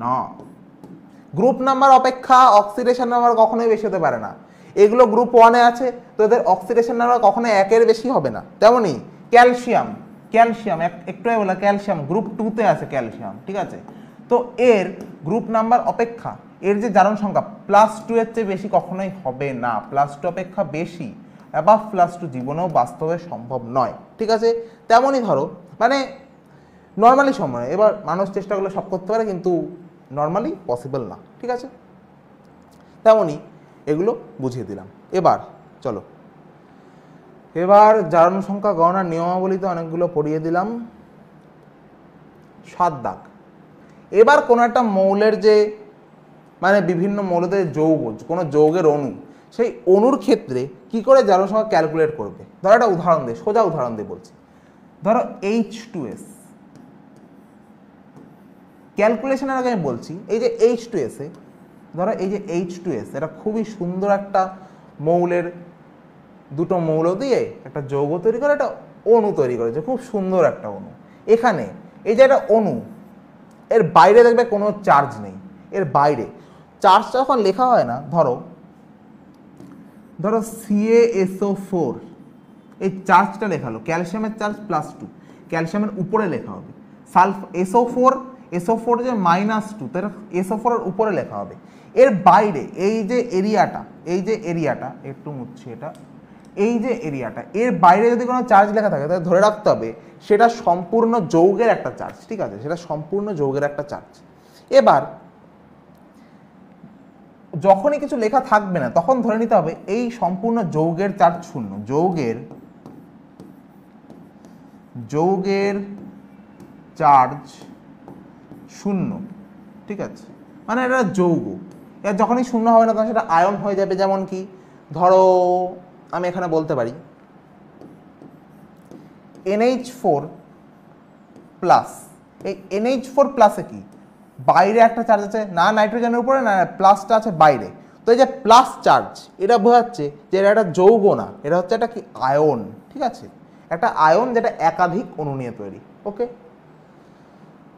না। গ্রুপ নাম্বার অপেক্ষা অক্সিডেশন নাম্বার কখনোই বেশি হতে পারে না। এগুলো গ্রুপ 1-এ আছে, তো এদের অক্সিডেশন নাম্বার কখনো 1-এর বেশি হবে না। তেমনি ক্যালসিয়াম, একটু বলা ক্যালসিয়াম গ্রুপ 2-তে আছে ক্যালসিয়াম, ঠিক আছে। তো এর গ্রুপ নাম্বার অপেক্ষা এর যে জারণ সংখ্যা +2 এর চেয়ে বেশি কখনোই হবে না, +2 অপেক্ষা বেশি, অ্যাবাভ +2 জীবনেও বাস্তবে সম্ভব নয়, ঠিক আছে। তেমনই ধরো মানে নর্মালি সময়, এবার মানুষ চেষ্টা করলে সব করতে পারে কিন্তু নর্মালি পসিবল না, ঠিক আছে। তেমনই এগুলো বুঝিয়ে দিলাম। এবার চলো, এবার জারণ সংখ্যা গণনার নিয়মাবলীতে অনেকগুলো পড়িয়ে দিলাম। 7 দাগ, এবার কোনো একটা মৌলের যে মানে বিভিন্ন মৌলদের যৌগ, কোনো যৌগের অণু, সেই অণুর ক্ষেত্রে কি করে জারণ সংখ্যা ক্যালকুলেট করবে। ধরো একটা উদাহরণ দিয়ে, সোজা উদাহরণ দিয়ে বলছি। ধরো H2S, ক্যালকুলেশনের আগে আমি বলছি এই যে H2S এ ধরো এই যে H2S এটা খুবই সুন্দর একটা মৌলের দুটো মৌল দিয়ে একটা যৌগ তৈরি করে একটা অণু তৈরি করেছে, খুব সুন্দর একটা অণু। এখানে এই যে একটা অণু, এর বাইরে দেখবে কোনো চার্জ নেই, এর বাইরে চার্জটা যখন লেখা হয় না, ধরো CaSO4 এই চার্জটা লেখালো, ক্যালসিয়ামের চার্জ +2, ক্যালসিয়ামের উপরে লেখা হবে। SO4 যে -2, তার SO4 এর উপরে লেখা হবে। এর বাইরে এই যে এরিয়াটা একটু মুছছি এটা, এই যে এরিয়াটা, এর বাইরে যদি কোনো চার্জ লেখা থাকে তাহলে ধরে রাখতে হবে সেটা সম্পূর্ণ যৌগের একটা চার্জ, ঠিক আছে, সেটা সম্পূর্ণ যৌগের একটা চার্জ। এবার যখনই কিছু লেখা থাকবে না তখন ধরে নিতে হবে এই সম্পূর্ণ যৌগের চার্জ শূন্য, যৌগের চার্জ শূন্য, ঠিক আছে, মানে এটা যৌগ। এর যখনই শূন্য হবে না তখন সেটা আয়ন হয়ে যাবে। যেমন কি ধরো আমি এখানে বলতে পারি NH4+, এই NH4+-এ কি বাইরে একটা চার্জ আছে না, নাইট্রোজেনের উপরে না, প্লাসটা আছে বাইরে। তো এই যে প্লাস চার্জ এটা বোঝাচ্ছে যে এটা একটা যৌগ না, এটা হচ্ছে একটা কি আয়ন, ঠিক আছে, একটা আয়ন যেটা একাধিক অণু নিয়ে তৈরি, ওকে,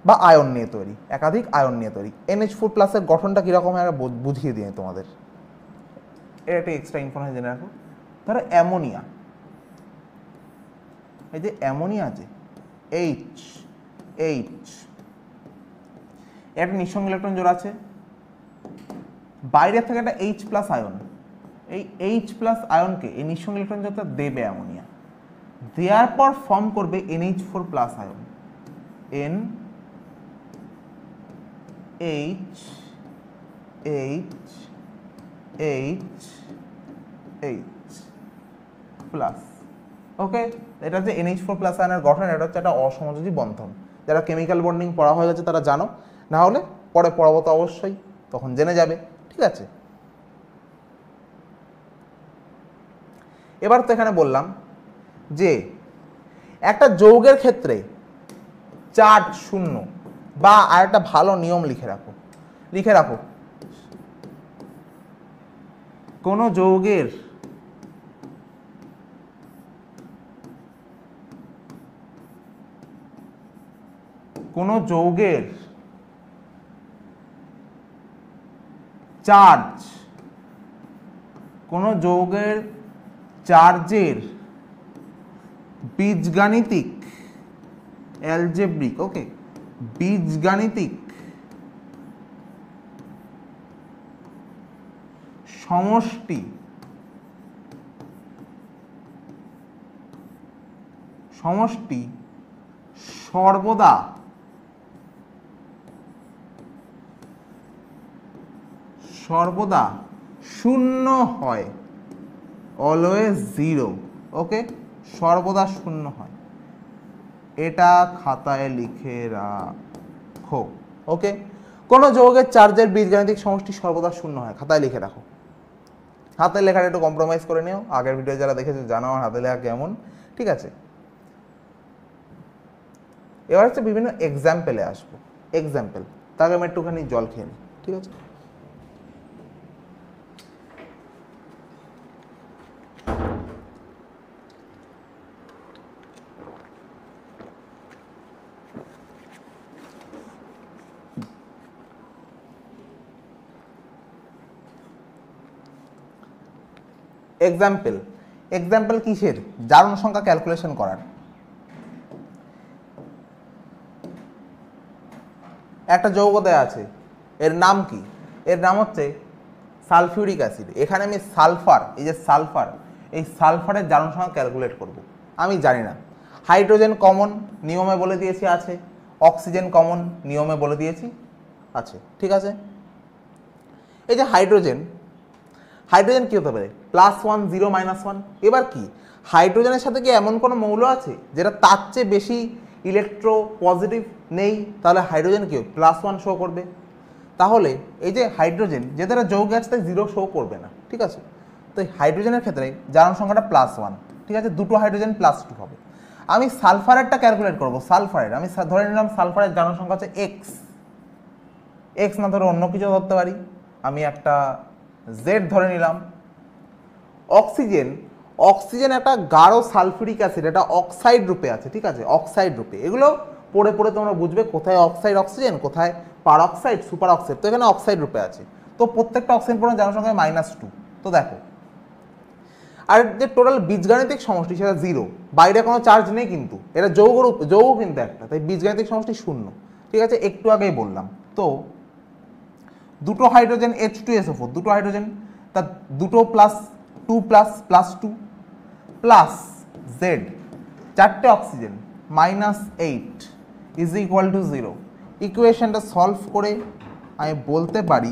বা আয়ন নিয়ে তৈরি, একাধিক আয়ন নিয়ে তৈরি। NH4+ এর গঠনটা কীরকম হয় বুঝিয়ে দিয়ে তোমাদের, এটা একটা এক্সট্রা ইনফরমেশন জেনে রাখো। ধরো অ্যামোনিয়া, এই যে অ্যামোনিয়া আছে H একটা নিঃসঙ্গ ইলেকট্রন জোড়া আছে, বাইরে থেকে একটা H+ আয়ন, এই H+ আয়নকে এই নিঃসঙ্গ ইলেকট্রন জোড়াটা দেবে অ্যামোনিয়া, দেওয়ার পর ফর্ম করবে NH4+ আয়ন, NH+, ওকে। এটা হচ্ছে NH4+ আয়নের গঠন, এটা হচ্ছে একটা অসমযোজী বন্ধন। যারা কেমিক্যাল বন্ডিং পড়া হয়ে গেছে তারা জানো, না হলে পরে পড়াবো তো অবশ্যই, তখন জেনে যাবে, ঠিক আছে। এবার তো এখানে বললাম যে একটা যৌগের ক্ষেত্রে চার্জ শূন্য, বা আরেকটা ভালো নিয়ম লিখে রাখো কোন যৌগের চার্জের বীজগাণিতিক অ্যালজেব্রিক, ওকে, বীজগাণিতিক সমষ্টি সর্বদা শূন্য হয়, অলওয়েজ জিরো, ওকে, সর্বদা শূন্য হয়, এটা খাতায় লিখে রাখো, ওকে। কোন যৌগের চার্জের বীজগাণিতিক সমষ্টি সর্বদা শূন্য হয়, খাতায় লিখে রাখো। হাতের লেখাটা একটু কম্প্রোমাইজ করে নিও, আগের ভিডিও যারা দেখেছো জানো আমার হাতের লেখা কেমন, ঠিক আছে। এবার হচ্ছে বিভিন্ন এক্সাম্পলে আসবো, তাকে আমি একটুখানি জল খেয়ে নিই, ঠিক আছে। এক্সাম্পল কিসের? জারণ সংখ্যা ক্যালকুলেশন করার। একটা যৌগ দেয়া আছে, এর নাম কি? এর নাম হচ্ছে সালফিউরিক অ্যাসিড। এখানে আমি সালফার, এই সালফারের জারণ সংখ্যা ক্যালকুলেট করব। আমি জানি না। হাইড্রোজেন কমন, নিয়মে বলে দিয়েছি আছে। অক্সিজেন কমন, নিয়মে বলে দিয়েছি আছে, ঠিক আছে। এই যে হাইড্রোজেন কি হতে পারে? +1 0 -1। এবার কি হাইড্রোজেনের সাথে কি এমন কোনো মৌল আছে যেটা তার চেয়ে বেশি ইলেকট্রো পজিটিভ নেই? তাহলে হাইড্রোজেন কি +1 শো করবে। তাহলে এই যে হাইড্রোজেন যেটা যৌগ আছে তাই 0 শো করবে না, ঠিক আছে। তো হাইড্রোজেনের ক্ষেত্রে জারণ সংখ্যাটা +1, ঠিক আছে। দুটো হাইড্রোজেন +2 হবে। আমি সালফারেরটা ক্যালকুলেট করব। সালফারের আমি ধরে নিলাম সালফারের জারণ সংখ্যা হচ্ছে এক্স। এক্স না ধরে অন্য কিছু ধরতে পারি, আমি একটা জেড ধরে নিলাম। অক্সিজেন, অক্সিজেন একটা গাঢ় সালফিউরিক অ্যাসিড, এটা অক্সাইড রূপে আছে, ঠিক আছে, অক্সাইড রূপে। এগুলো পড়ে পড়ে তোমরা বুঝবে কোথায় অক্সাইড অক্সিজেন, কোথায় পার অক্সাইড সুপার অক্সাইড। তো এখানে অক্সাইড রূপে আছে। তো প্রত্যেকটা অক্সিজেন পড়ার জারণ সংখ্যা -2। তো দেখো, আর যে টোটাল বীজগাণিতিক সমষ্টি সেটা 0, বাইরে কোনো চার্জ নেই, কিন্তু এটা যৌগ কিন্তু একটা, তাই বীজগাণিতিক সমষ্টি 0, ঠিক আছে, একটু আগেই বললাম। তো দুটো হাইড্রোজেন H2SO4, দুটো হাইড্রোজেন, তার দুটো +2 +2 প্লাস জেড, চারটে অক্সিজেন -8 ইজ ইকুয়াল টু 0। ইকুয়েশনটা সলভ করে আমি বলতে পারি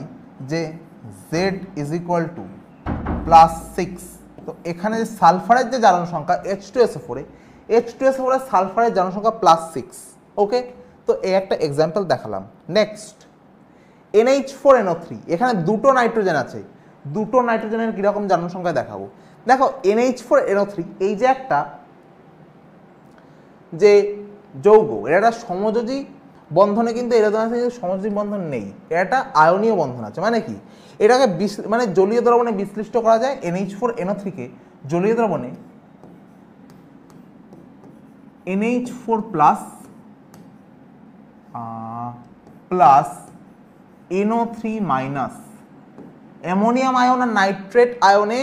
যে জেড ইজ ইকুয়াল টু +6। তো এখানে যে সালফারের যে জারণ সংখ্যা H2SO4 এর সালফারের জারণ সংখ্যা +6। ওকে, তো এই একটা এক্সাম্পল দেখালাম। নেক্সট NH4NO3, এখানে দুটো নাইট্রোজেন আছে, দুটো নাইট্রোজেনের কীরকম জারণ সংখ্যা দেখাবো। দেখো NH4NO3 এই যে একটা যে যৌগ, এটা একটা সমযোজী বন্ধনে, কিন্তু এটা তোমার সমযোজী বন্ধন নেই, এটা একটা আয়নীয় বন্ধন আছে। মানে কি, এটাকে মানে জলীয় দ্রবণে বিশ্লিষ্ট করা যায়। NH4NO3 কে জলীয় দ্রবণে NH4 plus NO3 minus ammonium ion আর নাইট্রেট আয়নে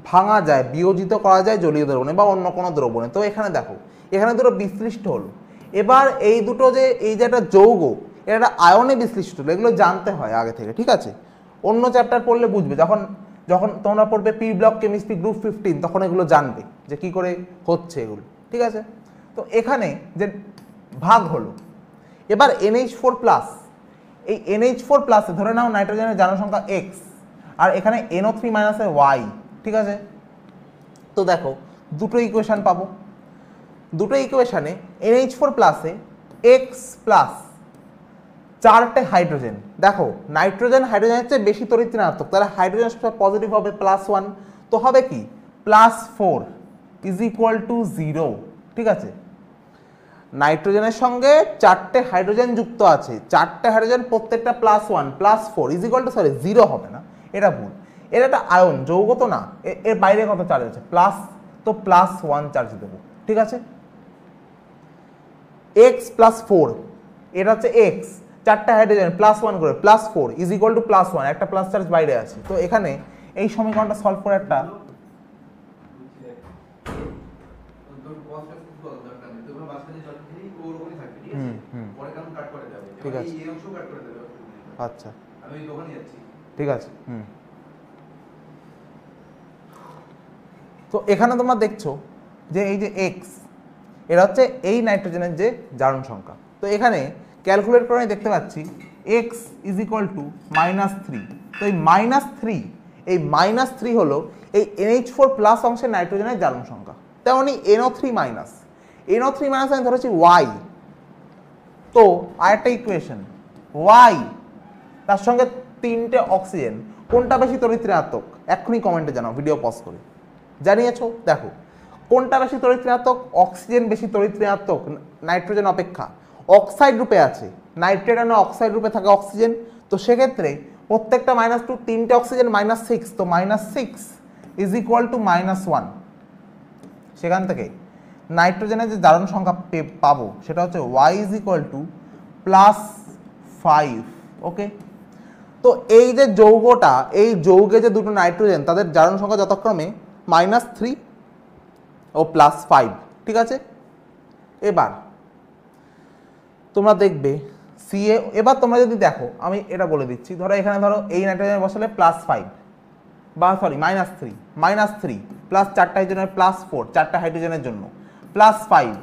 ভাঙা যায়, বিয়োজিত করা যায় জলীয় দ্রবণে বা অন্য কোনো দ্রবণে। তো এখানে দেখো, এখানে দুটো বিশ্লিষ্ট হলো। এবার এই দুটো যে এই যে একটা যৌগ, এটা আয়নে বিশ্লিষ্ট হলো, এগুলো জানতে হয় আগে থেকে, ঠিক আছে। অন্য চ্যাপ্টার পড়লে বুঝবে, যখন যখন তোমরা পড়বে পি ব্লক কেমিস্ট্রি গ্রুপ 15, তখন এগুলো জানবে যে কি করে হচ্ছে এগুলো, ঠিক আছে। তো এখানে যে ভাগ হলো, এবার NH4+, এই NH4+ ধরে নাও নাইট্রোজেনের জারণ সংখ্যা x, আর এখানে NO3- এ y, ঠিক আছে। তো দেখো দুটো ইকুয়েশন পাবো, দুটো ইকুয়েশনে NH4+ এ x প্লাস চারটে হাইড্রোজেন। দেখো নাইট্রোজেন হাইড্রোজেনের চেয়ে বেশি তড়িৎ ঋণাত্মক, তাহলে হাইড্রোজেন পজিটিভ হবে +1। তো হবে কি +4 ইজ ইকুয়াল টু 0, ঠিক আছে। নাইট্রোজেনের সঙ্গে চারটে হাইড্রোজেন যুক্ত আছে, চারটে হাইড্রোজেন প্রত্যেকটা +1 +4 ইজ ইকুয়াল টু 0 হবে না, এটা ভুল। এটা একটা আয়ন, যৌগ তো না, এর বাইরে কত চার্জ আছে প্লাস, তো +1 চার্জ দেবো, ঠিক আছে। x + 4, এটা হচ্ছে x, চারটে হাইড্রোজেন +1 করে +4 ইজ ইকুয়াল টু +1, একটা প্লাস চার্জ বাইরে আছে। তো এখানে এই সমীকরণটা সলভ করে একটা ঠিক আছে, আচ্ছা ঠিক আছে। তো এখানে তোমরা দেখছো যে এই যে x, এটা হচ্ছে এই নাইট্রোজেনের যে জারণ সংখ্যা। তো এখানে ক্যালকুলেট করে আমি দেখতে পাচ্ছি x ইজ ইকুয়াল টু -3। তো এই -3, এই -3 হলো এই NH4+ অংশের নাইট্রোজেনের জারণ সংখ্যা। তেমনি NO3-, আমি ধরেছি y। তো আরেকটা ইকুয়েশন y, তার সঙ্গে তিনটে অক্সিজেন, কোনটা বেশি তড়িৎ ঋণাত্মক এক্ষুনি কমেন্টে জানাও, ভিডিও পজ করে। জানিয়েছো, দেখো কোনটা বেশি তড়িৎ ঋণাত্মক, অক্সিজেন বেশি তড়িৎ ঋণাত্মক নাইট্রোজেন অপেক্ষা, অক্সাইড রূপে আছে, নাইট্রেট আর অক্সাইড রূপে থাকে অক্সিজেন। তো সেক্ষেত্রে প্রত্যেকটা -2, তিনটে অক্সিজেন -6, তো -6 ইজ ইকুয়াল টু -1। সেখান থেকে নাইট্রোজেনের যে জারণ সংখ্যা পাবো সেটা হচ্ছে y ইজ ইকুয়াল টু +5। ওকে, তো এই যে যৌগটা, এই যৌগে যে দুটো নাইট্রোজেন, তাদের জারণ সংখ্যা যথাক্রমে -3 ও +5, ঠিক আছে। এবার তোমরা দেখবে Ca, এবার তোমরা যদি দেখো, আমি এটা বলে দিচ্ছি, ধরো এখানে ধরো এই নাইট্রোজেন বসালে +5 বা সরি -3 প্লাস চারটা হাইড্রোজেনের +4, চারটা হাইড্রোজেনের জন্য +5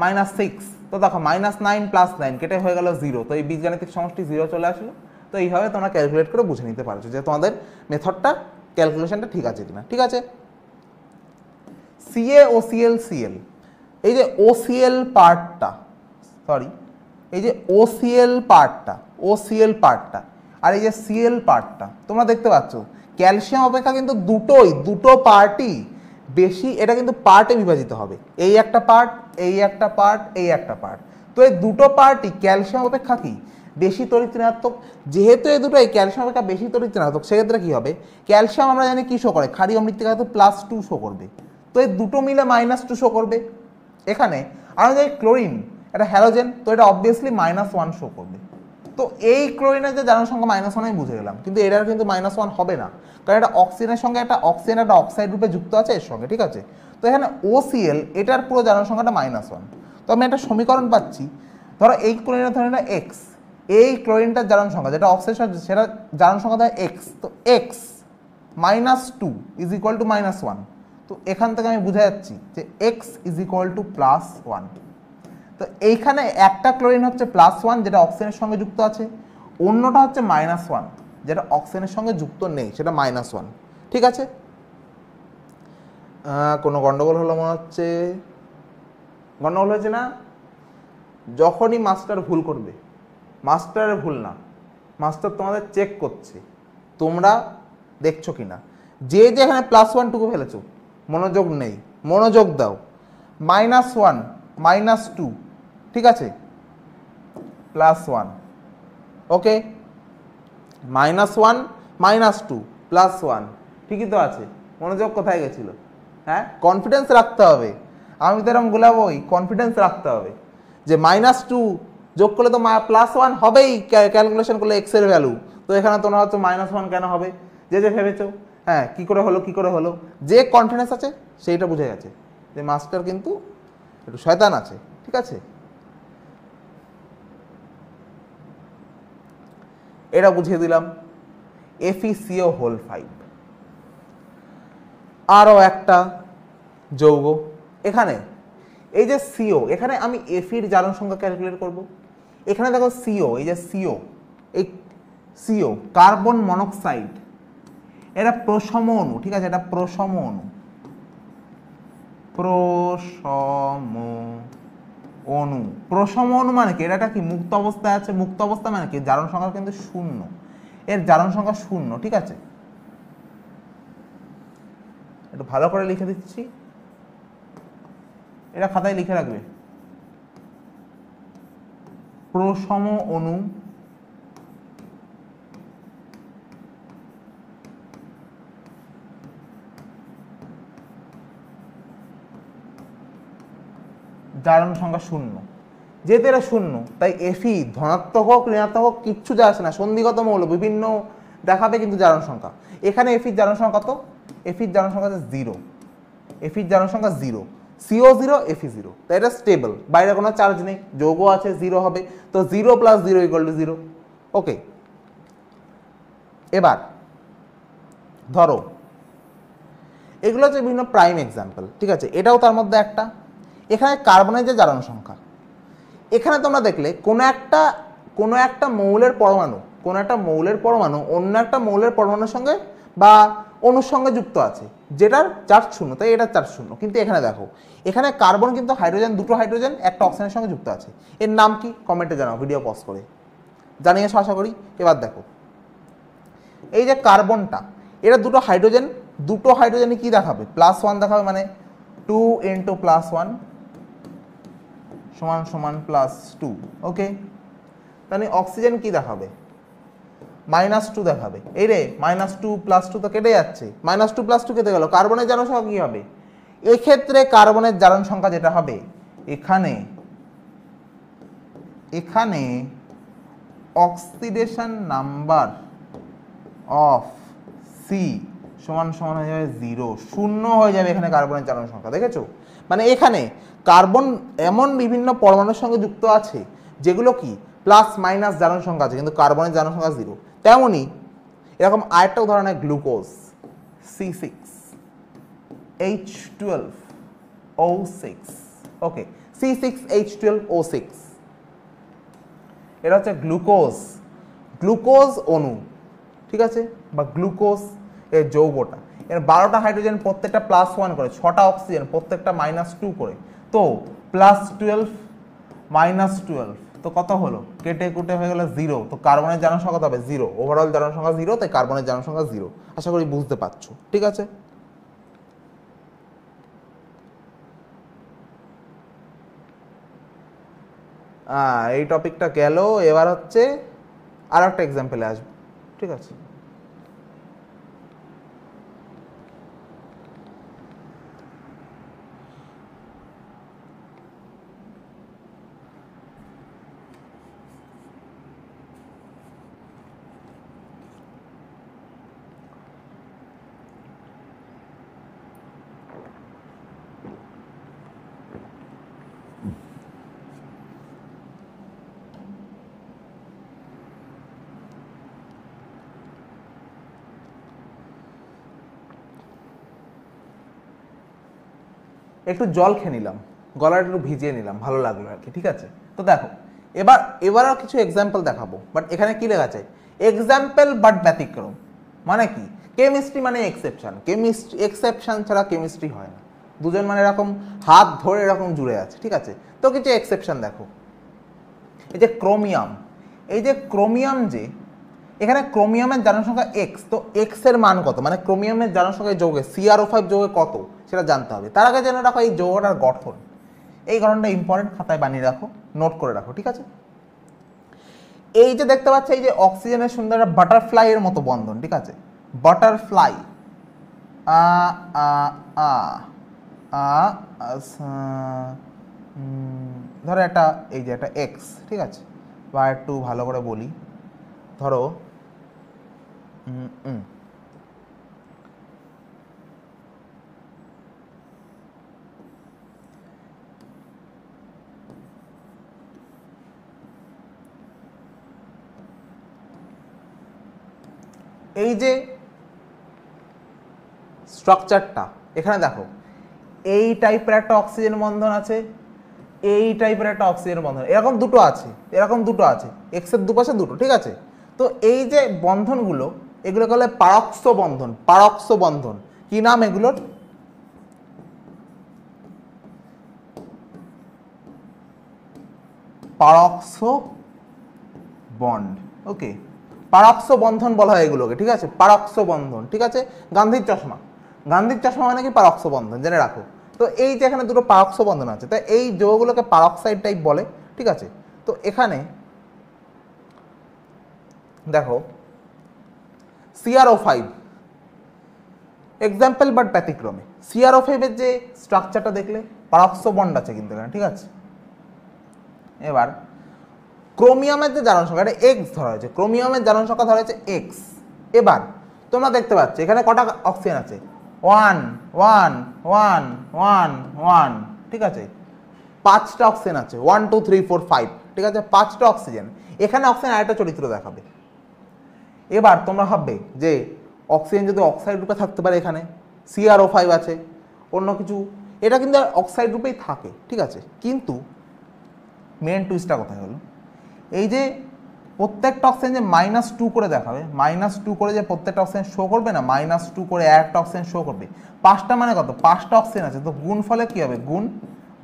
-6, তো দেখো -9 + 9 কেটে হয়ে গেল 0। তো এই বীজগাণিতিক সমষ্টি 0 চলে আসলো। তো এইভাবে তোমরা ক্যালকুলেট করে বুঝে নিতে পারছো যে তোমাদের মেথডটা, ক্যালকুলেশনটা ঠিক আছে কিনা, ঠিক আছে। CaOCl, এই যে OCl পার্টটা, সরি এই যে OCl পার্টটা আর এই যে Cl পার্টটা তোমরা দেখতে পাচ্ছ, ক্যালসিয়াম অপেক্ষা কিন্তু দুটো পার্টই বেশি, এটা কিন্তু পার্টে বিভাজিত হবে, এই একটা পার্ট, এই একটা পার্ট, এই একটা পার্ট। তো এই দুটো পার্টই ক্যালসিয়াম অপেক্ষা কি বেশি তড়িৎ ঋণাত্মক। যেহেতু এই দুটোই ক্যালসিয়াম অপেক্ষা বেশি তড়িৎ ঋণাত্মক, সেক্ষেত্রে কি হবে, ক্যালসিয়াম আমরা জানি কি শো করে, ক্ষারীয় মৃত্তিকা তো +2 শো করবে, তো এই দুটো মিলে -2 শো করবে। এখানে আমরা জানি ক্লোরিন এটা হ্যালোজেন, তো এটা অবভিয়াসলি -1 শো করবে। তো এই ক্লোরিনের যে জারণ সংখ্যা -1 আমি বুঝে গেলাম, কিন্তু এটার কিন্তু -1 হবে না, কারণ এটা অক্সিজেনের সঙ্গে একটা অক্সিজেন একটা অক্সাইড রূপে যুক্ত আছে এর সঙ্গে, ঠিক আছে। তো এখানে OCl এটার পুরো জারণ সংখ্যাটা -1। তো আমি একটা সমীকরণ পাচ্ছি, ধরো এই ক্লোরিনের ধরে না x, এই ক্লোরিনটার জারণ সংখ্যা যেটা অক্সিজেন সেটা জারণ সংখ্যা দেয় x, তো x -2 ইজ ইকুয়াল টু -1। তো এখান থেকে আমি বুঝে যাচ্ছি যে x ইজ ইকুয়াল টু +1। তো এইখানে একটা ক্লোরিন হচ্ছে +1 যেটা অক্সিজেনের সঙ্গে যুক্ত আছে, অন্যটা হচ্ছে -1 যেটা অক্সিজেনের সঙ্গে যুক্ত নেই, সেটা -1, ঠিক আছে। কোনো গন্ডগোল হলো মনে হচ্ছে, গন্ডগোল হয়েছে না? যখনই মাস্টার ভুল করবে, মাস্টারের ভুল না, মাস্টার তোমাদের চেক করছে তোমরা দেখছো কিনা। যে এখানে +1 টুকু ফেলেছো, মনোযোগ নেই, মনোযোগ দাও। -1 -2, ঠিক আছে, +1, ওকে, -1 -2 +1, ঠিকই তো আছে। মনোযোগ কোথায় গেছিল? হ্যাঁ, কনফিডেন্স রাখতে হবে, আমি তো এরকম গুলাবই, কনফিডেন্স রাখতে হবে যে -2 যোগ করলে তো +1 হবেই ক্যালকুলেশন করলে x এর ভ্যালু। তো এখানে তোমরা হচ্ছে -1 কেন হবে, যে ভেবেছো, হ্যাঁ কি করে হলো, যে কনফিডেন্স আছে সেইটা বুঝে গেছে যে মাস্টার কিন্তু একটু শয়তান আছে, ঠিক আছে। এটা বুঝিয়ে দিলাম। FeCO5 আরও একটা যৌগ। এখানে এই যে CO, এখানে আমি Feর জারণ সংখ্যা ক্যালকুলেট করব। এখানে দেখো CO, এই যে CO, এই CO কার্বন মনোক্সাইড, এটা প্রশম অণু, ঠিক আছে, এটা প্রশম অণু, প্রশম অণু মানে কি, এটা কি মুক্ত অবস্থায় আছে, মুক্ত অবস্থা মানে কি জারণ সংখ্যা কিন্তু 0, এর জারণ সংখ্যা 0, ঠিক আছে। একটু ভালো করে লিখে দিচ্ছি, এটা খাতায় লিখে রাখবে। প্রশম অণু জারণ সংখ্যা 0, যেহেতু এটা 0 তাই Fe ধনাত্মক হোক ঋণাত্মক হোক কিচ্ছু যায় আসে না, সন্ধিগত মৌল বিভিন্ন দেখাবে কিন্তু জারণ সংখ্যা। এখানে Feর জারণ সংখ্যা কত? Feর জারণ সংখ্যা 0, Feর জারণ সংখ্যা 0, CO 0, Fe 0, তাই এটা স্টেবল, বাইরে কোনো চার্জ নেই, যৌগ আছে 0 হবে, তো 0 + 0 = 0, ওকে। এবার ধরো এগুলো হচ্ছে বিভিন্ন প্রাইম এক্সাম্পল, ঠিক আছে, এটাও তার মধ্যে একটা। এখানে কার্বনের যে জারণ সংখ্যা, এখানে তোমরা দেখলে কোনো একটা মৌলের পরমাণু, কোনো একটা মৌলের পরমাণু অন্য একটা মৌলের পরমাণুর সঙ্গে বা অণুর সঙ্গে যুক্ত আছে, যেটার চার্জ 0, তাই এটার চার্জ 0। কিন্তু এখানে দেখো, এখানে কার্বন কিন্তু হাইড্রোজেন, দুটো হাইড্রোজেন একটা অক্সিজেনের সঙ্গে যুক্ত আছে। এর নাম কি কমেন্টে জানাও, ভিডিও পজ করে জানিয়েছো আশা করি। এবার দেখো এই যে কার্বনটা, এটা দুটো হাইড্রোজেনই কি দেখাবে, +1 দেখাবে, মানে 2 × +1 = +2, ওকে। তাহলে অক্সিজেন কি দেখাবে, -2 দেখাবে। এই রে -2 +2 তো কেটে যাচ্ছে, -2 +2 কেটে গেল, কার্বনের জারণ সংখ্যা কি হবে? এক্ষেত্রে কার্বনের জারণ সংখ্যা যেটা হবে, এখানে অক্সিডেশন নাম্বার অফ C = হয়ে যাবে 0, 0 হয়ে যাবে এখানে কার্বনের জারণ সংখ্যা, দেখেছো? মানে এখানে কার্বন এমন বিভিন্ন পরমাণুর সঙ্গে যুক্ত আছে যেগুলো কি +- জারণ সংখ্যা আছে, কিন্তু কার্বনের জারণ সংখ্যা 0। তেমনই এরকম আরেকটা উদাহরণ হয় গ্লুকোজ, C6H12O6, ওকে, C6H12O6, এটা হচ্ছে গ্লুকোজ অণু, ঠিক আছে, বা গ্লুকোজ এর যৌগটা। এর 12টা হাইড্রোজেন, প্রত্যেকটা +1 করে, 6টা অক্সিজেন, প্রত্যেকটা -2 করে, তো +12 -12, তো কত হলো, কেটে কুটে হয়ে গেল 0। তো কার্বনের জারণ সংখ্যা হবে 0, ওভারঅল জারণ সংখ্যা 0, তাই কার্বনের জারণ সংখ্যা 0। আশা করি বুঝতে পারছো, ঠিক আছে। এই টপিকটা গেল। এবার হচ্ছে আর একটা এক্সাম্পলে আসবো, ঠিক আছে। একটু জল খেয়ে নিলাম, গলাটা একটু ভিজিয়ে নিলাম, ভালো লাগলো আর কি, ঠিক আছে। তো দেখো এবারও কিছু এক্সাম্পল দেখাবো, বাট এখানে কি লেখা আছে, এক্সাম্পল বাট ব্যতিক্রম। মানে কি, কেমিস্ট্রি মানে এক্সেপশন, কেমিস্ট্রি এক্সেপশন ছাড়া কেমিস্ট্রি হয় না। দুজন মানে এরকম হাত ধরে এরকম জুড়ে আছে, ঠিক আছে। তো কিছু এক্সেপশন দেখো, এই যে ক্রোমিয়াম, এই যে ক্রোমিয়াম, যে এখানে ক্রোমিয়ামের জারণ সংখ্যা এক্স, তো এক্স এর মান কত, মানে ক্রোমিয়ামের জারণ সংখ্যা যৌগে CrO5 যৌগে কত সেটা জানতে হবে। তার আগে জেনে রাখো এই যৌগটার গঠন, এই গঠনটা ইম্পর্টেন্ট, খাতায় বানিয়ে রাখো, নোট করে রাখো, ঠিক আছে। এই যে দেখতে পাচ্ছ, এই যে অক্সিজেনের সুন্দর বাটারফ্লাই এর মতো বন্ধন, ঠিক আছে, বাটারফ্লাই, ধরো এটা, এই যে একটা এক্স, ঠিক আছে, বা একটু ভালো করে বলি, ধরো এই যে স্ট্রাকচারটা এখানে দেখো, এই টাইপের একটা অক্সিজেন বন্ধন আছে, এই টাইপের একটা অক্সিজেন বন্ধন, এরকম দুটো আছে, এরকম দুটো আছে, এক্স এর দুপাশে দুটো, ঠিক আছে। তো এই যে বন্ধনগুলো, এগুলোকে বলে পারক্স বন্ধন, পারক্স বন্ধন। কি নাম এগুলোর, পারক্স বন্ড, ওকে, পারক্স বন্ধন বলা হয় এগুলোকে, ঠিক আছে, পারক্স বন্ধন, ঠিক আছে। গান্ধীর চশমা, গান্ধীর চশমা মানে কি, পারক্স বন্ধন, জেনে রাখো। তো এই যে এখানে দুটো পারক্স বন্ধন আছে, তাই এই যৌগগুলোকে পারক্সাইড টাইপ বলে, ঠিক আছে। তো এখানে দেখো CrO5, এক্সাম্পল বাট ব্যতিক্রমে, CrO5 এর যে স্ট্রাকচারটা দেখলে পারক্স বন্ড আছে কিন্তু এখানে, ঠিক আছে। এবার ক্রোমিয়ামের যে জারণ সংখ্যা, এটা এক্স ধরা হয়েছে, ক্রোমিয়ামের জারণ সংখ্যা ধরা হয়েছে এক্স। এবার তোমরা দেখতে পাচ্ছ এখানে কটা অক্সিজেন আছে, 1 1 1 1 1, ঠিক আছে। 5টা অক্সিজেন আছে, 1 2 3 4 5, ঠিক আছে, 5টা অক্সিজেন। এখানে অক্সিজেন আরেকটা চরিত্র দেখাবে। এবার তোমরা ভাববে যে অক্সিজেন যদি অক্সাইড রূপে থাকতে পারে, এখানে CrO5 আছে, অন্য কিছু, এটা কিন্তু অক্সাইড রূপেই থাকে, ঠিক আছে। কিন্তু মেন টুইস্টটা কোথায় হলো, এই যে প্রত্যেকটা অক্সিজেন যে -2 করে দেখাবে, -2 করে যে প্রত্যেকটা অক্সিজেন শো করবে না, -2 করে একটা অক্সিজেন শো করবে। 5টা মানে কত, 5টা অক্সিজেন আছে, তো গুণ ফলে কি হবে,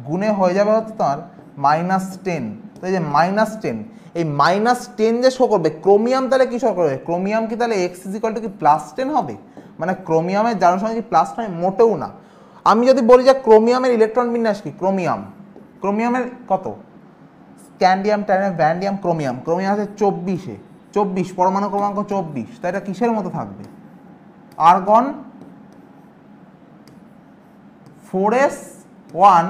গুণে হয়ে যাবে হচ্ছে তোমার -10। তো এই যে -10, এই -10 যে শো করবে, ক্রোমিয়াম তাহলে কি শো করবে, ক্রোমিয়াম কি তাহলে x = কি +10 হবে, মানে ক্রোমিয়ামের জারণ সংখ্যা কি প্লাস নয়, মোটেও না। আমি যদি বলি যে ক্রোমিয়ামের ইলেকট্রন বিন্যাস কি, ক্রোমিয়ামের কত, স্ক্যান্ডিয়াম, ট্যানিয়াম, ভ্যান্ডিয়াম, ক্রোমিয়াম, ক্রোমিয়াম আছে 24-এ, 24 পরমাণু ক্রমাঙ্ক 24, তাই এটা কিসের মতো থাকবে, আর্গন 4s1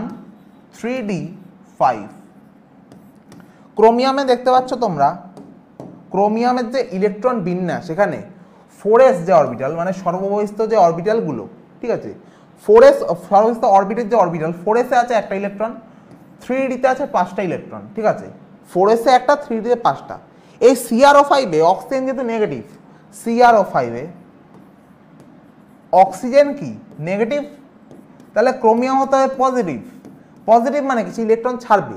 3d5। ক্রোমিয়ামে দেখতে পাচ্ছ তোমরা, ক্রোমিয়ামের যে ইলেকট্রন বিন্যাস, এখানে 4s যে অরবিটাল, মানে সর্ববহিস্থ যে অরবিটালগুলো, ঠিক আছে, 4s সর্ববহিস্থ অরবিটের যে অরবিটাল, 4s এ আছে একটা ইলেকট্রন, 3d তে আছে 5টা ইলেকট্রন, ঠিক আছে, 4s এ একটা, 3d তে 5টা। এই CrO5 এ অক্সিজেন যেহেতু নেগেটিভ, CrO5 এ অক্সিজেন কি নেগেটিভ, তাহলে ক্রোমিয়াম হতে হবে পজিটিভ। পজিটিভ মানে কিছু ইলেকট্রন ছাড়বে।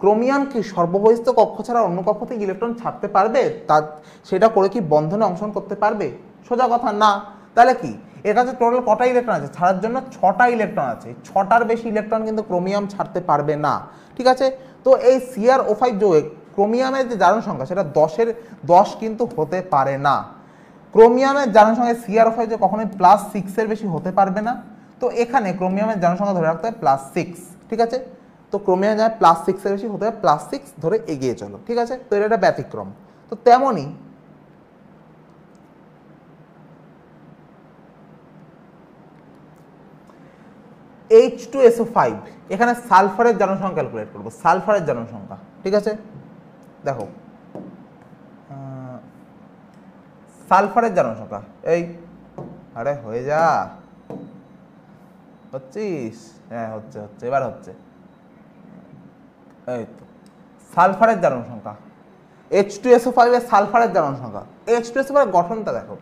ক্রোমিয়াম কি সর্ববহিস্থ কক্ষ ছাড়া অন্য কক্ষ থেকে ইলেকট্রন ছাড়তে পারবে, তা সেটা করে কি বন্ধনে অংশগ্রহণ করতে পারবে, সোজা কথা না। তাহলে কি এর কাছে টোটাল কটা ইলেকট্রন আছে, ছাড়ার জন্য 6টা ইলেকট্রন আছে, 6টার বেশি ইলেকট্রন কিন্তু ক্রোমিয়াম ছাড়তে পারবে না, ঠিক আছে। তো এই CrO5 যৌগে ক্রোমিয়ামের যে জারণ সংখ্যা, সেটা 10-এর 10 কিন্তু হতে পারে না। ক্রোমিয়ামের জারণ সংখ্যা CrO5 যে কখনোই +6 এর বেশি হতে পারবে না। তো এখানে ক্রোমিয়ামের জারণ সংখ্যা ধরে রাখতে হবে +6, ঠিক আছে। তো ক্রমে যায় +6 এর বেশি হতে হবে +6 ধরে এগিয়ে চলো, ঠিক আছে। তো এটা একটা ব্যতিক্রম। তো তেমনই H2SO5 এখানে সালফারের জনসংখ্যা ক্যালকুলেট করবো, সালফারের জনসংখ্যা, ঠিক আছে। দেখো সালফারের জনসংখ্যা এই, আরে হয়ে যা, হচ্ছিস, হ্যাঁ হচ্ছে হচ্ছে এবার হচ্ছে, এই তো সালফারের জনসংখ্যা H2SO5 এর সালফারের জনসংখ্যা। H2SO5 এর গঠনটা দেখো,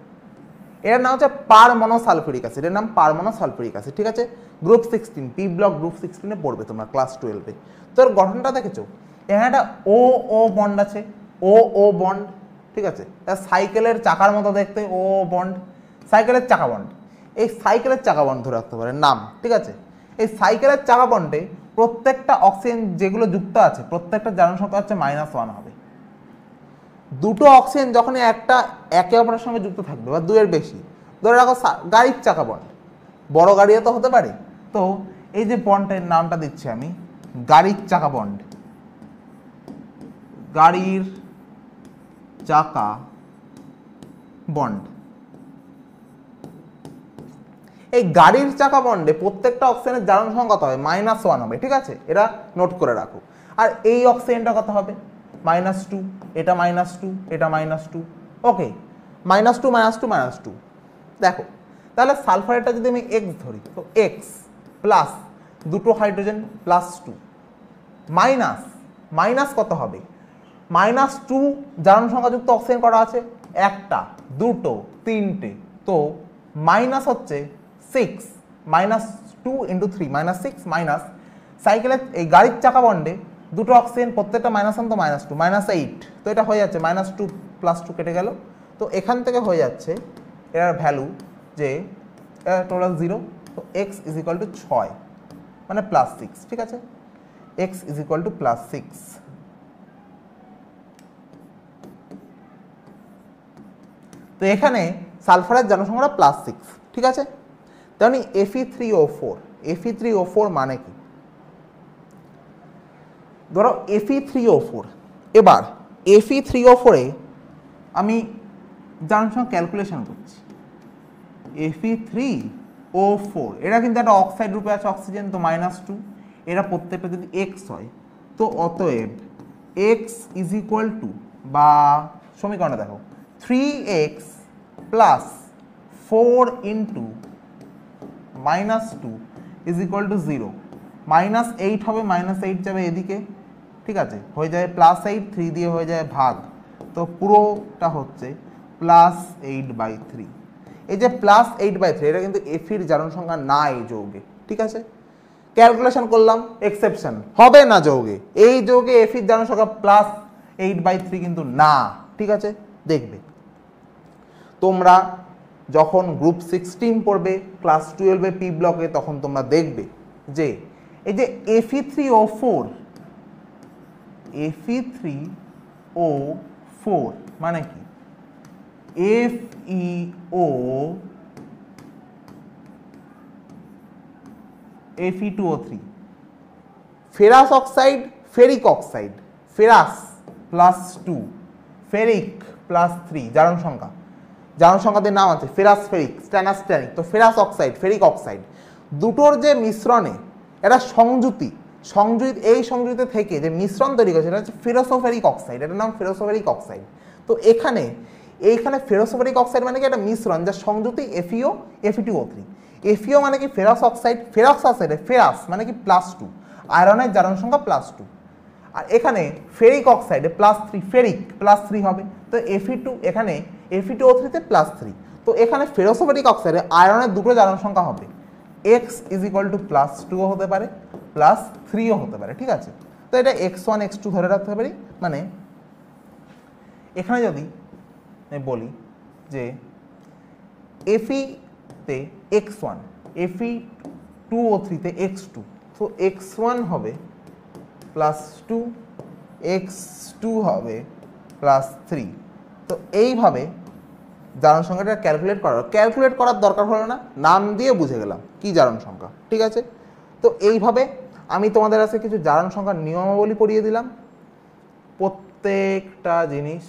এর নাম হচ্ছে পারমনোসালফিউরিক অ্যাসিড, এর নাম পারমনোসালফিউরিক অ্যাসিড, ঠিক আছে। গ্রুপ 16 পি ব্লক গ্রুপ 16 পড়বে তোমরা ক্লাস 12-এ। তো এর গঠনটা দেখেছো, এখানে একটা ও ও বন্ড আছে, ও ও বন্ড, ঠিক আছে। এটা সাইকেলের চাকার মতো দেখতে, ও বন্ড, সাইকেলের চাকা বন্ড। এই সাইকেলের চাকা বন্ড ধরে রাখতে পারে নাম, ঠিক আছে। এই সাইকেলের চাকা বন্ডে প্রত্যেকটা অক্সিজেন যেগুলো যুক্ত আছে প্রত্যেকটা জনসংখ্যা হচ্ছে -1 হবে। দুটো অক্সিজেন যখন একটা একে অপরের সঙ্গে যুক্ত থাকবে বা দুয়ের বেশি, ধরে রাখো গাড়ির চাকা বন্ড, বড় গাড়িও তো হতে পারে। তো এই যে বন্ডের নামটা দিচ্ছি আমি গাড়ির চাকা বন্ড, গাড়ির চাকা বন্ড। এই গাড়ির চাকা বন্ডে প্রত্যেকটা অক্সিজেনের জারণ সংখ্যা কত হবে, -1 হবে, ঠিক আছে। এরা নোট করে রাখো। আর এই অক্সিজেনটা কত হবে, -2, এটা -2, এটা -2, ওকে, -2 -2 -2। দেখো তাহলে সালফারেরটা যদি আমি x ধরি, তো x প্লাস দুটো হাইড্রোজেন +2 মাইনাস কত হবে, -2 জারণ সংখ্যাযুক্ত অক্সিজেন করা আছে একটা, দুটো, তিনটে, তো মাইনাস হচ্ছে 6, -2 × 3 -6 মাইনাস সাইকেলের এই গাড়ির চাকা বন্ডে দুটো অক্সিজেন প্রত্যেকটা -1 তো -2 -8, তো এটা হয়ে যাচ্ছে -2 + 2 কেটে গেল। তো এখান থেকে হয়ে যাচ্ছে এর ভ্যালু যে টোটাল 0, তো x = 6 মানে +6, ঠিক আছে। x = +6। তো এখানে সালফারের জনসংখ্যা +6, ঠিক আছে। তেমনি Fe3O4, Fe3O4 মানে কি, ধরো Fe3O4, এবার Fe3O4 এ আমি জনসংখ্যা ক্যালকুলেশন করছি। Fe3O4 এটা কিন্তু একটা অক্সাইড রূপে আছে অক্সিজেন, তো -2, এরা প্রত্যেকটা যদি x হয়, তো অতএব x = বা সমীকরণটা দেখো 3x + 4 × -2 = 0, -8 হবে, -8 যাবে এদিকে, ঠিক আছে, হয়ে যাবে +8, 3 দিয়ে হয়ে যায় ভাগ, তো পুরোটা হচ্ছে +8/3। এই যে +8/3 এটা কিন্তু এফির জারণ সংখ্যা না এই যৌগে, ঠিক আছে। ক্যালকুলেশন করলাম, এক্সেপশন হবে না যৌগে, এই যৌগে এফির জারণ সংখ্যা +8/3 কিন্তু না, ঠিক আছে। দেখবে তোমরা যখন গ্রুপ 16 পড়বে ক্লাস 12-এ পি ব্লকে, তখন তোমরা দেখবে যে এই যে Fe3O4 মানে কি, Fe2O3 ferrous oxide, ferric oxide, ferrous +2, ferric +3, জারণ সংখ্যাদের নাম আছে ফেরাস, ফেরিক, স্ট্যানাস্ট্যানিক। তো ফেরাস অক্সাইড, ফেরিক অক্সাইড দুটোর যে মিশ্রণে একটা সংযুতি, এই সংযুতি থেকে যে মিশ্রণ তৈরি করেছে এটা হচ্ছে ফেরোসোফেরিক অক্সাইড, এটার নাম ফেরোসোফেরিক অক্সাইড। তো এইখানে ফেরোসোফেরিক অক্সাইড মানে কি একটা মিশ্রণ যার সংযুতি FeO, Fe2O3। FeO মানে কি ফেরাস অক্সাইড, ফেরাস অক্সাইডে ফেরাস মানে কি +2, আয়রনের জারণ সংখ্যা +2, আর এখানে ফেরিক অক্সাইডে +3, ফেরিক +3 হবে। তো Fe2 এখানে Fe2O3 তে +3, তো এখানে ফেরোসোফেরিক অক্সাইডে আয়রনের দুটো জারণ সংখ্যা হবে, x = +2 হতে পারে, +3ও হতে পারে, ঠিক আছে। তো এটা x1 x2 ধরে রাখতে পারি। মানে এখানে যদি আমি বলি যে Fe তে x1, Fe2O3 তে x2, তো x1 হবে +2, x2 হবে +3। তো এইভাবে জারণ সংখ্যাটা ক্যালকুলেট করার দরকার হলো না, নাম দিয়ে বুঝে গেলাম কি জারণ সংখ্যা, ঠিক আছে। তো এইভাবে আমি তোমাদের কাছে কিছু জারণ সংখ্যার নিয়মাবলী পড়িয়ে দিলাম, প্রত্যেকটা জিনিস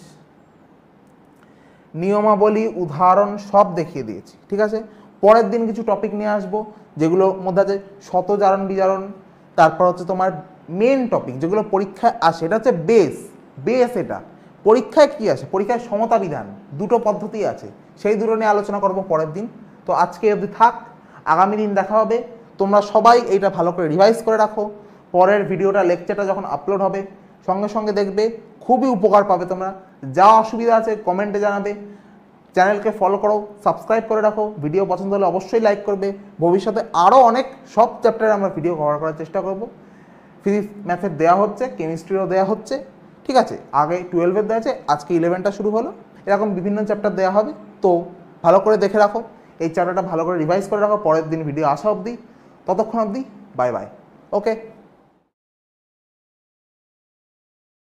নিয়মাবলী উদাহরণ সব দেখিয়ে দিয়েছি, ঠিক আছে। পরের দিন কিছু টপিক নিয়ে আসবো যেগুলোর মধ্যে আছে শত জারণ বিজারণ, তারপর হচ্ছে তোমার মেন টপিক যেগুলো পরীক্ষায় আসে, এটা হচ্ছে বেস। এটা পরীক্ষায় কি আসে, পরীক্ষায় সমতা বিধান, দুটো পদ্ধতি আছে, সেই দুটো নিয়ে আলোচনা করব পরের দিন। তো আজকে অবধি থাক, আগামী দিন দেখা হবে। তোমরা সবাই এইটা ভালো করে রিভাইজ করে রাখো, পরের ভিডিওটা লেকচারটা যখন আপলোড হবে সঙ্গে সঙ্গে দেখবে, খুবই উপকার পাবে তোমরা। যা অসুবিধা আছে কমেন্টে জানাবে, চ্যানেলকে ফলো করো, সাবস্ক্রাইব করে রাখো, ভিডিও পছন্দ হলে অবশ্যই লাইক করবে। ভবিষ্যতে আরও অনেক সব চ্যাপ্টারে আমরা ভিডিও কভার করার চেষ্টা করব। ফিজিক্স ম্যাথের দেওয়া হচ্ছে, কেমিস্ট্রিরও দেওয়া হচ্ছে, ঠিক আছে। আগে 12-এর দেওয়া আছে, আজকে 11টা শুরু হলো, এরকম বিভিন্ন চ্যাপ্টার দেওয়া হবে। তো ভালো করে দেখে রাখো, এই চ্যাপ্টারটা ভালো করে রিভাইজ করে রাখো পরের দিন ভিডিও আসা অবধি। ততক্ষণ অবধি বাই বাই, ওকে।